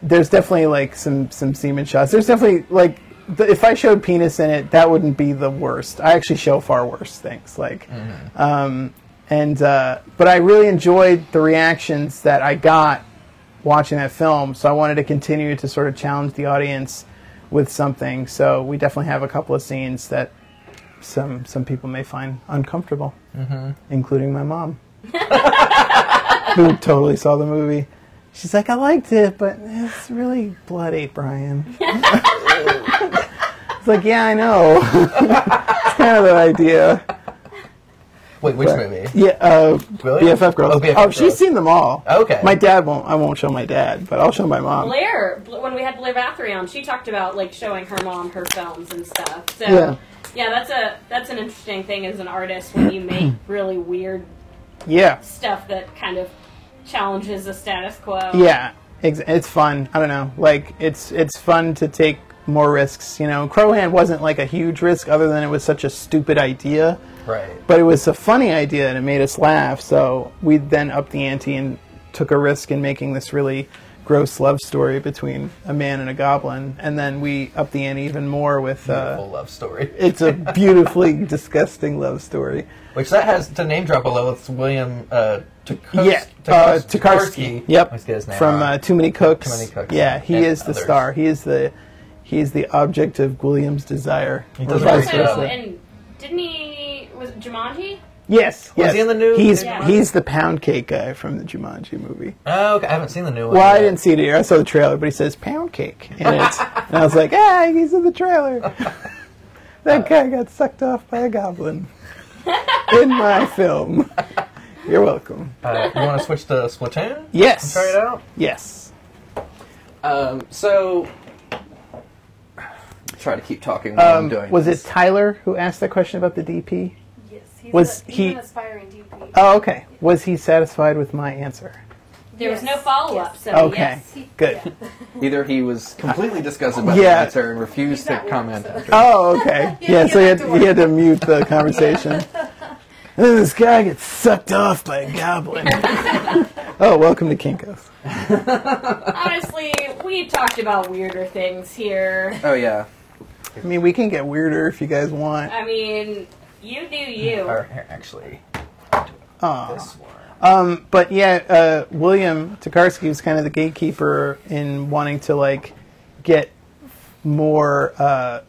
there's definitely like some semen shots. There's definitely like if I showed penis in it, that wouldn't be the worst. I actually show far worse things. Like, but I really enjoyed the reactions that I got watching that film. So I wanted to continue to sort of challenge the audience with something. So we definitely have a couple of scenes that some people may find uncomfortable, including my mom, who totally saw the movie. She's like, I liked it, but it's really bloody, Brian. It's like, yeah, I know. It's kind of the idea. Wait, which movie? Yeah, Really? BFF Girls. Oh, BFF Girls. She's seen them all. Okay. My dad won't. I won't show my dad, but I'll show my mom. Blair, when we had Blair Bathory on, she talked about like showing her mom her films and stuff. So Yeah. that's an interesting thing as an artist when you make really weird Yeah. stuff that kind of challenges the status quo. Yeah, it's fun. I don't know. Like it's fun to take more risks. Crowhand wasn't like a huge risk, other than it was such a stupid idea. Right. But it was a funny idea and it made us laugh. So we then upped the ante and took a risk in making this really gross love story between a man and a goblin. And then we upped the ante even more with Beautiful love story. It's a beautifully disgusting love story. Which that has to name drop a little. It's William Tukarski. Yep. Let's get his name From wrong. Too Many Cooks. Too Many Cooks. Yeah, he And is the others. star. He is the object of William's desire. He Or does vice very Also, well. versa. and didn't he, was it Jumanji? Yes. Was he in the new- Yeah. He's the pound cake guy from the Jumanji movie. Oh, okay. I haven't seen the new one. Well, I yet. didn't see it either. I saw the trailer, but he says pound cake in it. And I was like, he's in the trailer. That guy got sucked off by a goblin in my film. You're welcome. You want to switch to Splatoon? Yes. And try it out? Yes. So, try to keep talking while I'm doing Was this. it Tyler who asked that question about the DP? Yes, Was he's he- an aspiring DP. Oh, okay. Was he satisfied with my answer? There was no Yes. follow-up, so Okay. yes. Good. Either he was completely disgusted by the Yeah. answer and refused He's to at work, comment so. after. Oh, okay. Yeah, so he had to mute the conversation. And then this guy gets sucked off by a goblin. Oh, welcome to Kinko's. Honestly, we talked about weirder things here. Oh, yeah. I mean, we can get weirder if you guys want. I mean, you do you. Or here, actually, Aw. this one. But yeah, William Tukarski was kind of the gatekeeper in wanting to like get more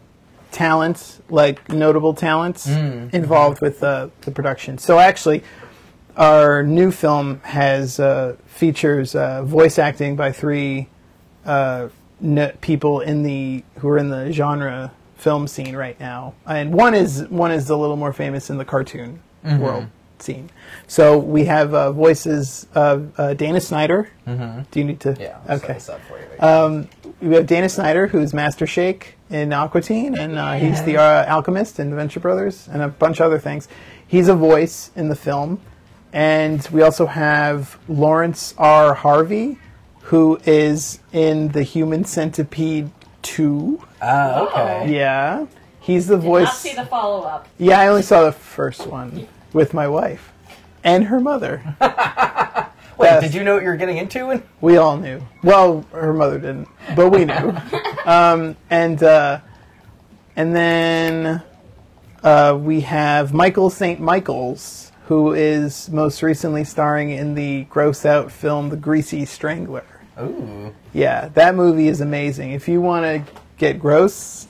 talents, like notable talents, involved with the production. So actually, our new film has features voice acting by three people who are in the genre film scene right now, and one is a little more famous in the cartoon world. scene. So we have voices of Dana Snyder. Mm-hmm. Do you need to? Yeah. I'll Okay. set this up for you. We have Dana Snyder, who's Master Shake in Aqua Teen, and he's the alchemist in the Venture Brothers, and a bunch of other things. He's a voice in the film. And we also have Lawrence R. Harvey, who is in the Human Centipede 2. Okay. Yeah. He's the Did voice. not see the follow-up. Yeah, I only saw the first one with my wife and her mother. Wait, Yes. did you know what you were getting into? We all knew. Well, her mother didn't, but we knew. And then we have Michael St. Michaels, who is most recently starring in the gross-out film The Greasy Strangler. Ooh. Yeah, that movie is amazing. If you want to get gross,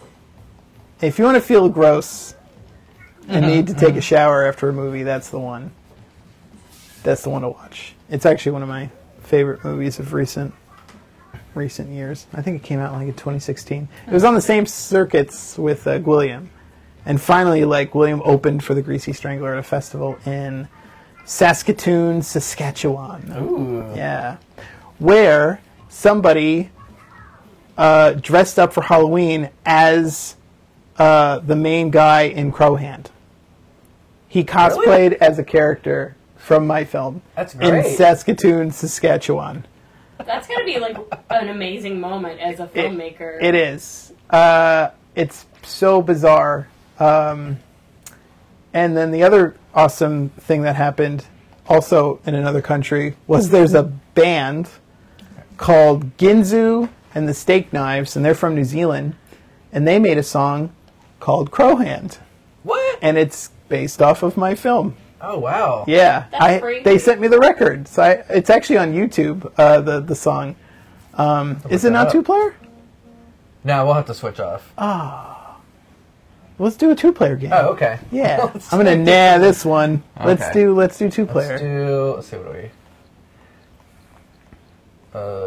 if you want to feel gross and need to take a shower after a movie, that's the one. That's the one to watch. It's actually one of my favorite movies of recent years. I think it came out like in 2016. It was on the same circuits with William. And finally, like, William opened for The Greasy Strangler at a festival in Saskatoon, Saskatchewan. Ooh. Yeah. Where somebody dressed up for Halloween as the main guy in Crowhand. He cosplayed as a character from my film. That's great. In Saskatoon, Saskatchewan. That's got to be like an amazing moment as a filmmaker. It is. It's so bizarre. And then the other awesome thing that happened, also in another country, was there's a band called Ginzu and the Steak Knives, and they're from New Zealand, and they made a song called Crowhand. What? And it's based off of my film. Oh, wow. Yeah, That's free. they sent me the record, so it's actually on YouTube. The song. Is it not up. 2-player? No, we'll have to switch off. Let's do a 2-player game. Oh, okay. Yeah, Let's I'm gonna this one. Okay. Let's do 2-player. Let's see, what do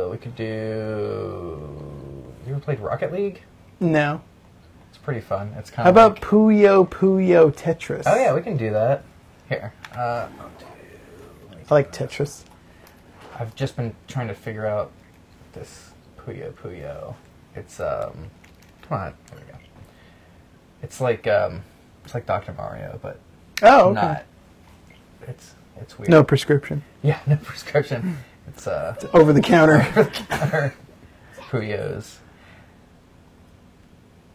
we could do... You ever played Rocket League? No. It's pretty fun. It's kind How of about like... Puyo Puyo Tetris? Oh, yeah, we can do that. Here. I like Tetris. I've just been trying to figure out this Puyo Puyo. It's, come on. There we go. It's like Dr. Mario, but Oh, okay. not. It's weird. No prescription. Yeah, no prescription. It's Over the counter. Puyos.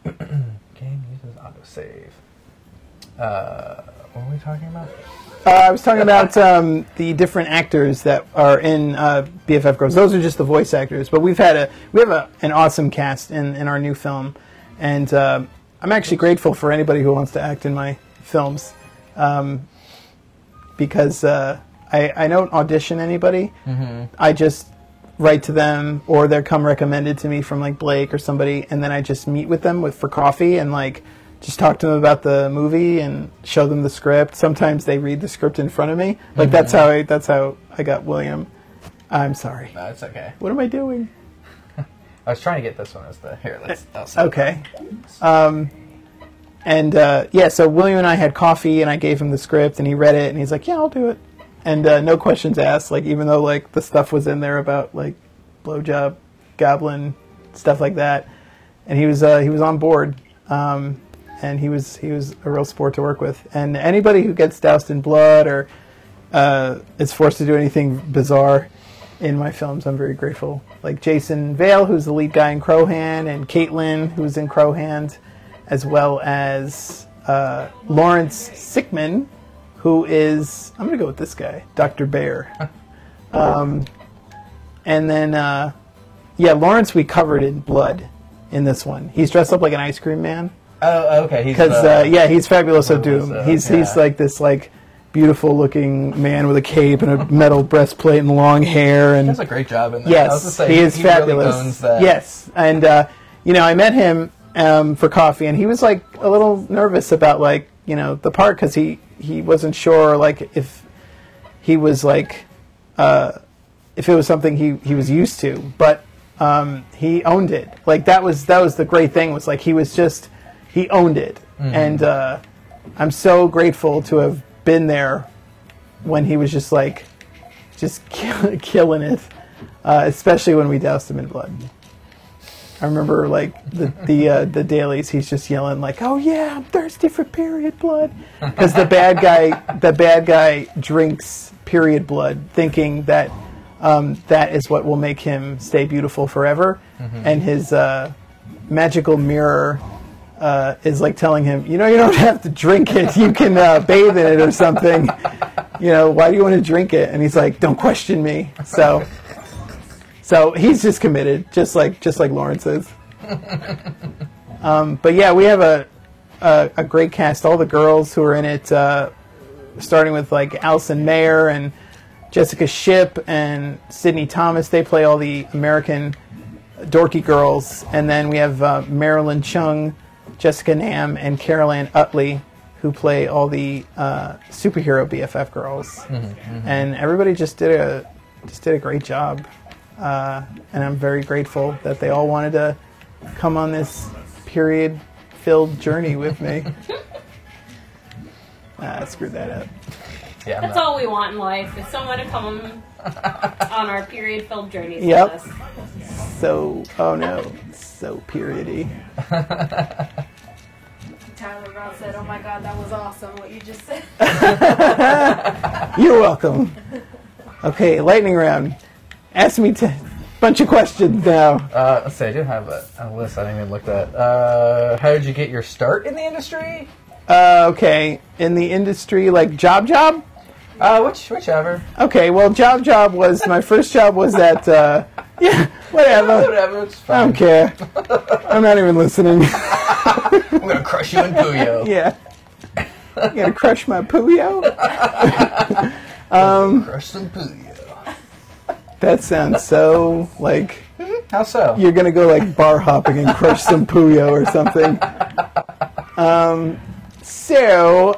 Game uses autosave. What were we talking about? I was talking about the different actors that are in BFF Girls. Those are just the voice actors, but we have an awesome cast in our new film, and I'm actually grateful for anybody who wants to act in my films, because I don't audition anybody. Mm-hmm. I just write to them, or they come recommended to me from like Blake or somebody, and then I just meet with them for coffee and like just talk to them about the movie and show them the script. Sometimes they read the script in front of me. Like that's how I got William. I'm sorry. No, it's okay. What am I doing? I was trying to get this one as the... Here, let's... Okay. So William and I had coffee, and I gave him the script, and he read it, and he's like, yeah, I'll do it. And no questions asked, like, even though, like, the stuff was in there about, like, blowjob, goblin, stuff like that. And he was on board, and he was a real sport to work with. And anybody who gets doused in blood or is forced to do anything bizarre in my films, I'm very grateful. Like Jason Vale, who's the lead guy in Crowhand, and Caitlin, who's in Crowhand, as well as Lawrence Sickman, who is, I'm going to go with this guy, Dr. Bear. And then, Lawrence we covered in blood in this one. He's dressed up like an ice cream man. Oh, okay. Because, he's Fabuloso Doom. He's like this, like, beautiful looking man with a cape and a metal breastplate and long hair. And he does a great job in that. Yes, I was gonna say, he is fabulous. Really owns that. Yes, and I met him for coffee, and he was like a little nervous about like the part because he wasn't sure like if he was like if it was something he was used to, but he owned it. Like that was the great thing was like he owned it, and I'm so grateful to have been there when he was just killing it, especially when we doused him in blood. I remember like the dailies. He's just yelling like, "Oh yeah, I'm thirsty for period blood," because the bad guy drinks period blood, thinking that that is what will make him stay beautiful forever, and his magical mirror is like telling him, you don't have to drink it. You can bathe in it or something. Why do you want to drink it? And he's like, don't question me. So he's just committed, just like Lawrence is. But yeah, we have a great cast. All the girls who are in it, starting with like Allison Mayer and Jessica Shipp and Sydney Thomas. They play all the American dorky girls. And then we have Marilyn Chung, Jessica Nam, and Carol Ann Utley, who play all the superhero BFF girls. And everybody just did a great job. And I'm very grateful that they all wanted to come on this period-filled journey with me. I screwed that up. Yeah, that's all we want in life, is someone to come on our period-filled journeys with us. So periody. Tyler Ross said, "Oh my God, that was awesome! What you just said." You're welcome. Okay, lightning round. Ask me a bunch of questions now. Let's see, I do have a list I didn't even look at. How did you get your start in the industry? Okay, in the industry, like job? Whichever. Okay, well, job was, my first job was at, yeah, whatever. Whatever, it's fine. I don't care. I'm not even listening. I'm going to crush you in Puyo. Yeah. You gonna crush my Puyo? Crush some Puyo. That sounds so, like... How so? You're gonna go, like, bar hopping and crush some Puyo or something. So,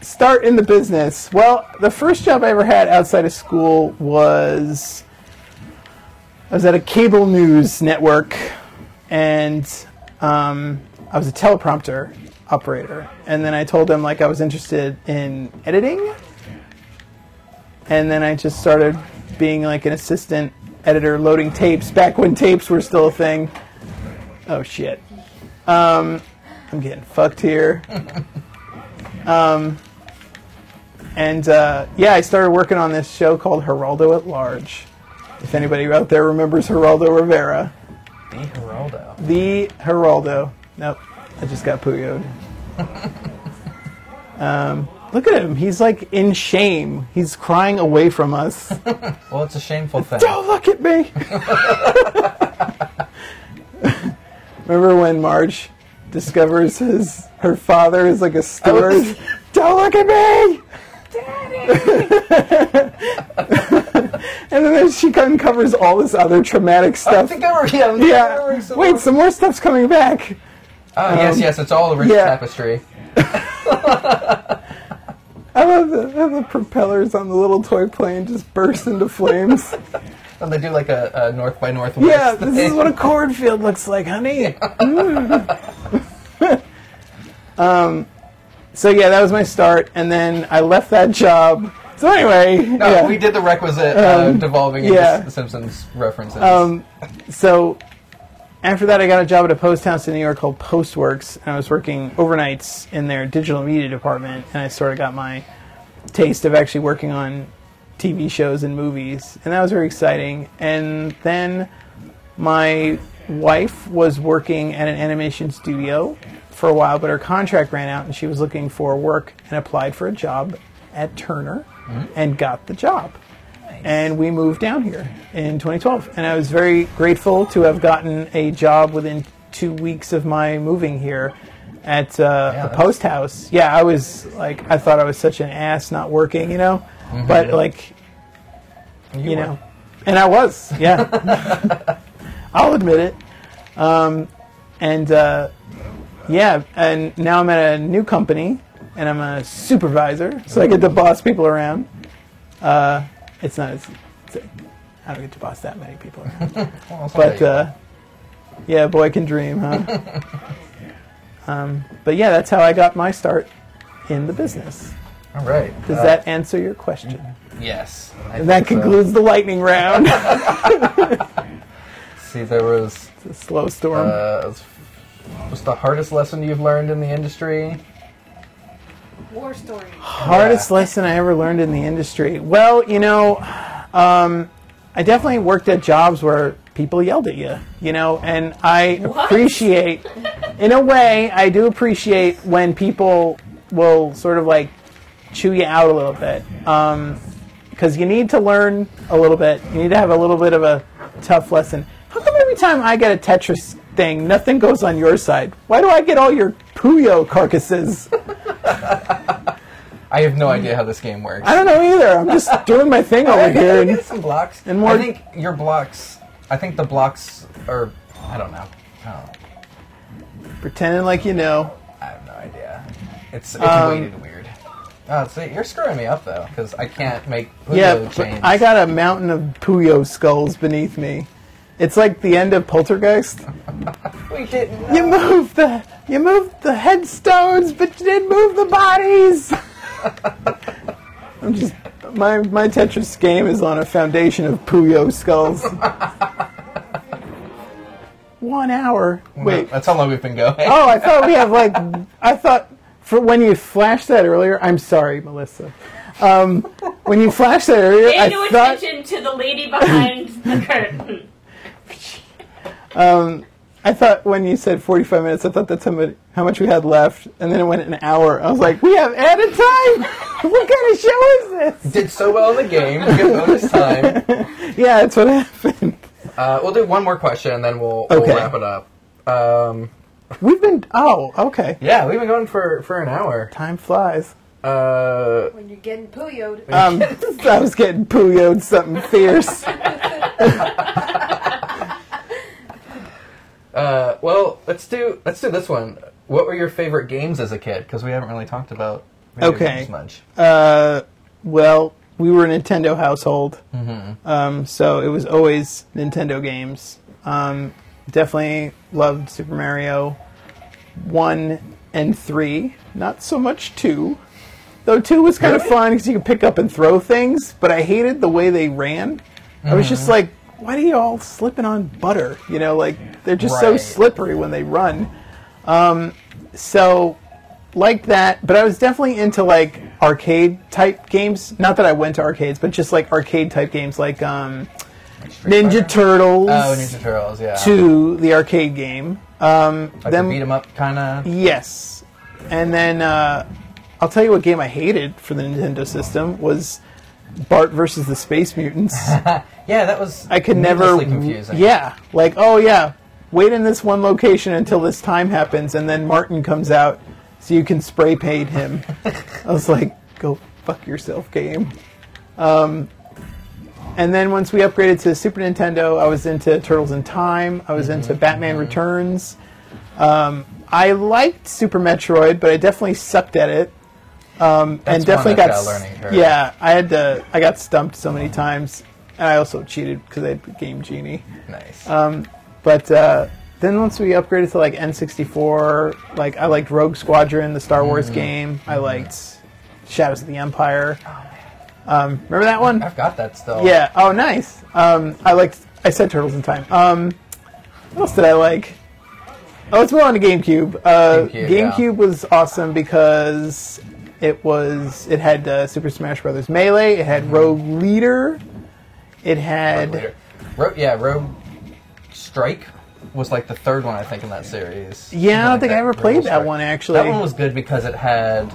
start in the business. Well, the first job I ever had outside of school was... I was at a cable news network, and I was a teleprompter operator. And then I told them, like, I was interested in editing. And then I just started being, like, an assistant editor loading tapes, back when tapes were still a thing. Oh, shit. I'm getting fucked here. Yeah, I started working on this show called Geraldo at Large. If anybody out there remembers Geraldo Rivera. The Geraldo. The Geraldo. Nope, I just got Puyo'd. Look at him. He's like in shame. He's crying away from us. Well, it's a shameful thing. Don't look at me. Remember when Marge discovers her father is like a steward? Don't look at me, Daddy. And then she uncovers all this other traumatic stuff. I think I remember. Yeah. Wait, some more stuff's coming back. Oh, yes, it's all a rich tapestry. I love the propellers on the little toy plane just burst into flames. And they do like a North by Northwest. Yeah, this is what a cornfield looks like, honey. So yeah, that was my start, and then I left that job. So anyway, we did the requisite devolving into the Simpsons references. So after that, I got a job at a post house in New York called Postworks, and I was working overnights in their digital media department, and I sort of got my taste of actually working on TV shows and movies, and that was very exciting. And then my wife was working at an animation studio for a while, but her contract ran out, and she was looking for work and applied for a job at Turner and got the job. And we moved down here in 2012. And I was very grateful to have gotten a job within 2 weeks of my moving here at the post house. Yeah, I was like, I thought I was such an ass not working, but like, you know, and I was, yeah. I'll admit it. Yeah, and now I'm at a new company, and I'm a supervisor, so I get to boss people around. It's not as... I don't get to boss that many people around. But, yeah, boy can dream, huh? But yeah, that's how I got my start in the business. All right. Does that answer your question? Yes. And that concludes the lightning round. See, there was... It's a slow storm. What's the hardest lesson you've learned in the industry? War story. Hardest lesson I ever learned in the industry. Well, you know, I definitely worked at jobs where people yelled at you, you know, and I appreciate, in a way, I do appreciate when people will sort of like chew you out a little bit. Because you need to learn a little bit. You need to have a little bit of a tough lesson. How come every time I get a Tetris thing, nothing goes on your side? Why do I get all your Puyo carcasses? I have no idea how this game works. I don't know either. I'm just doing my thing over here. Get some blocks. And more. I think your blocks. I think the blocks are. I don't know. Pretending like you know. I have no idea. It's weighted weird. Oh, see, you're screwing me up though, because I can't make Puyo chains. I got a mountain of Puyo skulls beneath me. It's like the end of Poltergeist. We didn't. You moved the headstones, but you didn't move the bodies. I'm just my Tetris game is on a foundation of Puyo skulls. 1 hour. Wait, That's how long we've been going. Oh, I thought we have like. I thought for when you flashed that earlier. I'm sorry, Melissa. When you flashed that earlier, Pay no attention to the lady behind the curtain. I thought when you said 45 minutes, I thought that's how much we had left, and then it went an hour. I was like, we have added time? What kind of show is this? Did so well in the game, we get bonus time. Yeah, that's what happened. We'll do one more question, and then we'll wrap it up. We've been, okay. Yeah, we've been going for an hour. Time flies. When you're getting Puyo'd. I was getting Puyo'd something fierce. Well, let's do this one. What were your favorite games as a kid? Because we haven't really talked about video games much. Well, we were a Nintendo household, so it was always Nintendo games. Definitely loved Super Mario 1 and 3. Not so much 2. Though 2 was kind of fun because you could pick up and throw things, but I hated the way they ran. I was just like, why are you all slipping on butter? You know, like, they're just so slippery when they run. So, like that, but I was definitely into, like, arcade-type games. Not that I went to arcades, but just, like, arcade-type games, like Ninja Turtles. Oh, Ninja Turtles, yeah. 2, the arcade game. Like the beat-em-up kind of? Yes. And then, I'll tell you what game I hated for the Nintendo system was Bart versus the Space Mutants. Yeah, that was confusing. Yeah, like, wait in this one location until this time happens, and then Martin comes out so you can spray paint him. I was like, go fuck yourself, game. And then once we upgraded to Super Nintendo, I was into Turtles in Time. I was into Batman Returns. I liked Super Metroid, but I definitely sucked at it. And definitely got learning curve. Yeah, I got stumped so many times, and I also cheated because I had Game Genie. Nice. But then once we upgraded to like N64, like I liked Rogue Squadron, the Star Wars game. I liked Shadows of the Empire. Remember that one? I've got that still. Yeah. Oh, nice. I said Turtles in Time. What else did I like? Oh, let's move on to GameCube. GameCube was awesome because it had Super Smash Bros. Melee. It had Rogue Leader. It had Rogue Strike was like the third one I think in that series. Yeah, I don't think I ever played that one actually. That one was good because it had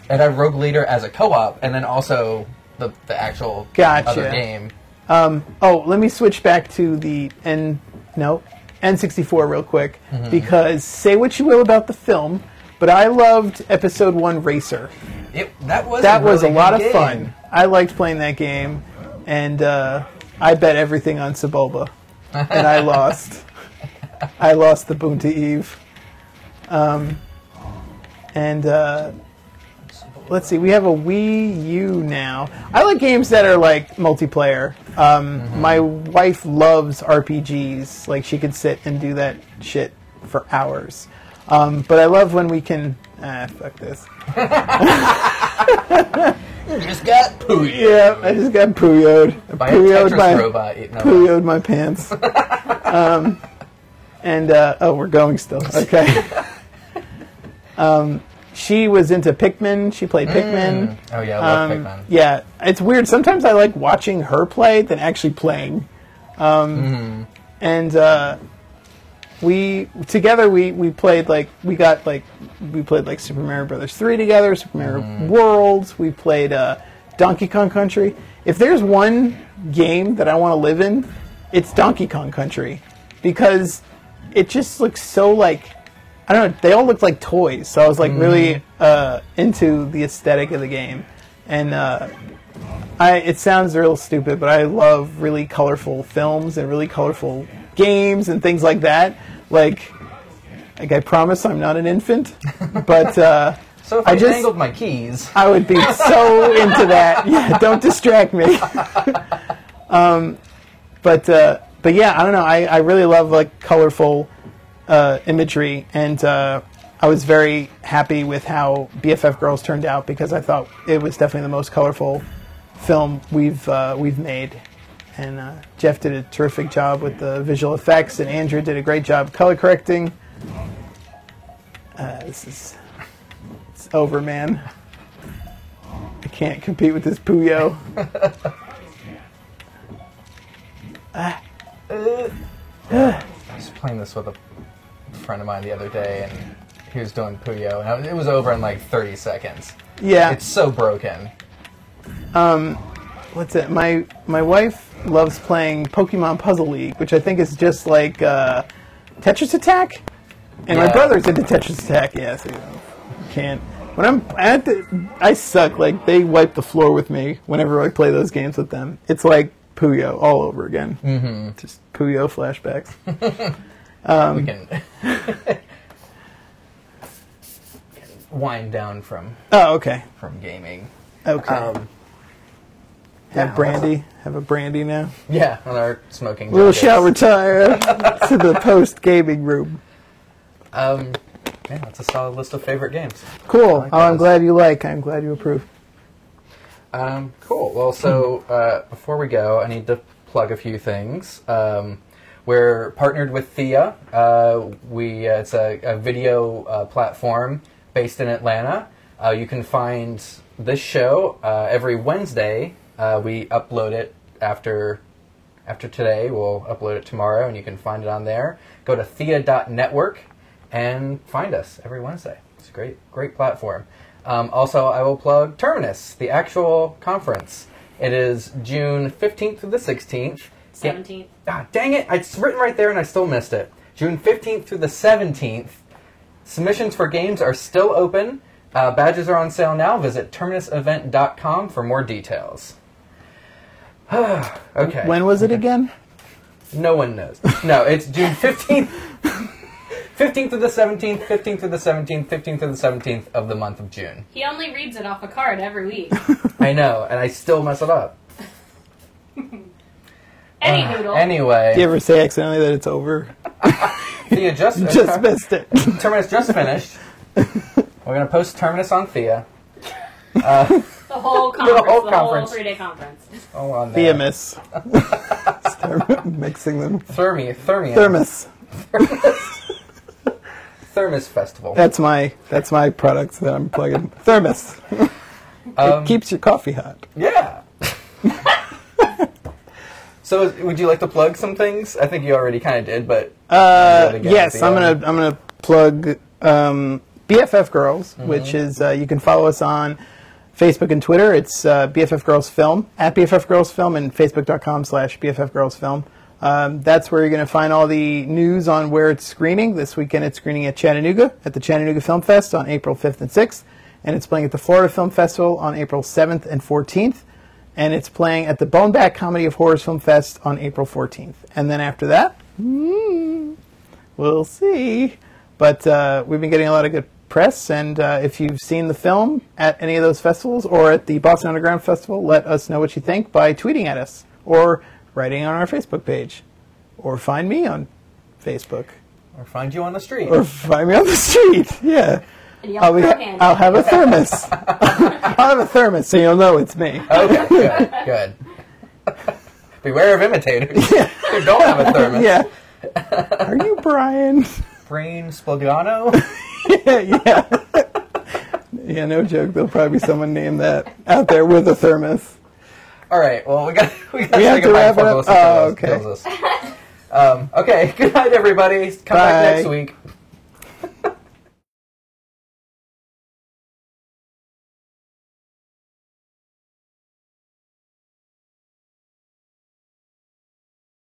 Rogue Leader as a co-op, and then also the actual other game. Let me switch back to the N64 real quick, because say what you will about the film, but I loved Episode 1 Racer. That was a lot of fun. I liked playing that game, and I bet everything on Sebulba, and I lost. I lost the Boonta Eve. Let's see, we have a Wii U now. I like games that are like multiplayer. My wife loves RPGs. Like, she could sit and do that shit for hours. But I love when we can Fuck this. You just got pooed. Yeah, I just got pooyoed. By a Tetris robot eating a Pooyoed my pants. We're going still. Okay. She was into Pikmin. She played Pikmin. Oh yeah, I love Pikmin. Yeah, it's weird. Sometimes I like watching her play than actually playing. And we played like Super Mario Brothers 3 together, Super Mario Worlds. We played Donkey Kong Country. If there's one game that I want to live in, it's Donkey Kong Country, because it just looks so like, I don't know, they all look like toys. So I was like really into the aesthetic of the game, and it sounds real stupid, but I love really colorful films and really colorful games and things like that. Like I promise I'm not an infant, but so if I dangled my keys, I would be so into that. Yeah, don't distract me. But yeah, I don't know. I really love like colorful imagery, and I was very happy with how BFF Girls turned out, because I thought it was definitely the most colorful film we've made. And Jeff did a terrific job with the visual effects, and Andrew did a great job color correcting. It's over, man. I can't compete with this Puyo. I was playing this with a friend of mine the other day, and he was doing Puyo, and it was over in like 30 seconds. Yeah. It's so broken. What's it? My wife loves playing Pokemon Puzzle League, which I think is just like Tetris Attack. And my brother's into Tetris Attack. Yeah, so can't. When I'm at I suck. Like, they wipe the floor with me whenever I play those games with them. It's like Puyo all over again. Mm-hmm. Just Puyo flashbacks. We can wind down from. Oh, okay. From gaming. Okay. Have brandy. Have a brandy now. Yeah, on our smoking. We shall retire to the post-gaming room. Yeah, that's a solid list of favorite games. Cool. Like I'm glad you like. I'm glad you approve. Cool. Well, so before we go, I need to plug a few things. We're partnered with Thea. It's a video platform based in Atlanta. You can find this show every Wednesday. We upload it after today. We'll upload it tomorrow, and you can find it on there. Go to thea.network and find us every Wednesday. It's a great platform. Also, I will plug Terminus, the actual conference. It is June 15th through the 16th. 17th. Ah, dang it! It's written right there, and I still missed it. June 15th through the 17th. Submissions for games are still open. Badges are on sale now. Visit terminusevent.com for more details. Okay. When was it again? No one knows. No, it's June 15th. 15th through the 17th, 15th through the 17th, 15th through the 17th of the month of June. He only reads it off a card every week. I know, and I still mess it up. Do Anyway. you ever say accidentally that it's over? Thea just missed it. Terminus just finished. We're going to post Terminus on Thea. The whole conference. The whole the conference. whole 3-day conference. Oh, on there. Themis. Start mixing them. Thermius. Thermos. Thermos Festival. That's my product that I'm plugging. Thermos. It keeps your coffee hot. Yeah. So, would you like to plug some things? I think you already kind of did, but yes, I'm gonna plug BFF Girls, which is you can follow us on Facebook and Twitter. It's BFF Girls Film at BFF Girls Film, and Facebook.com/BFF Girls Film. That's where you're going to find all the news on where it's screening. This weekend it's screening at Chattanooga at the Chattanooga Film Fest on April 5th and 6th. And it's playing at the Florida Film Festival on April 7th and 14th. And it's playing at the Boneback Comedy of Horrors Film Fest on April 14th. And then after that, we'll see. But we've been getting a lot of good press. And if you've seen the film at any of those festivals or at the Boston Underground Festival, let us know what you think by tweeting at us or writing on our Facebook page, or find me on Facebook, or find you on the street, or find me on the street. Yeah. And you have a hand. I'll have a thermos. I'll have a thermos, so you'll know it's me. Okay, good. Beware of imitators who don't have a thermos. Yeah. Are you Brian? Brain Splagano? Yeah. Yeah, no joke. There'll probably be someone named that out there with a thermos. All right. Well, we got We have to wrap it up. Oh, okay. Okay. Good night, everybody. Come back next week.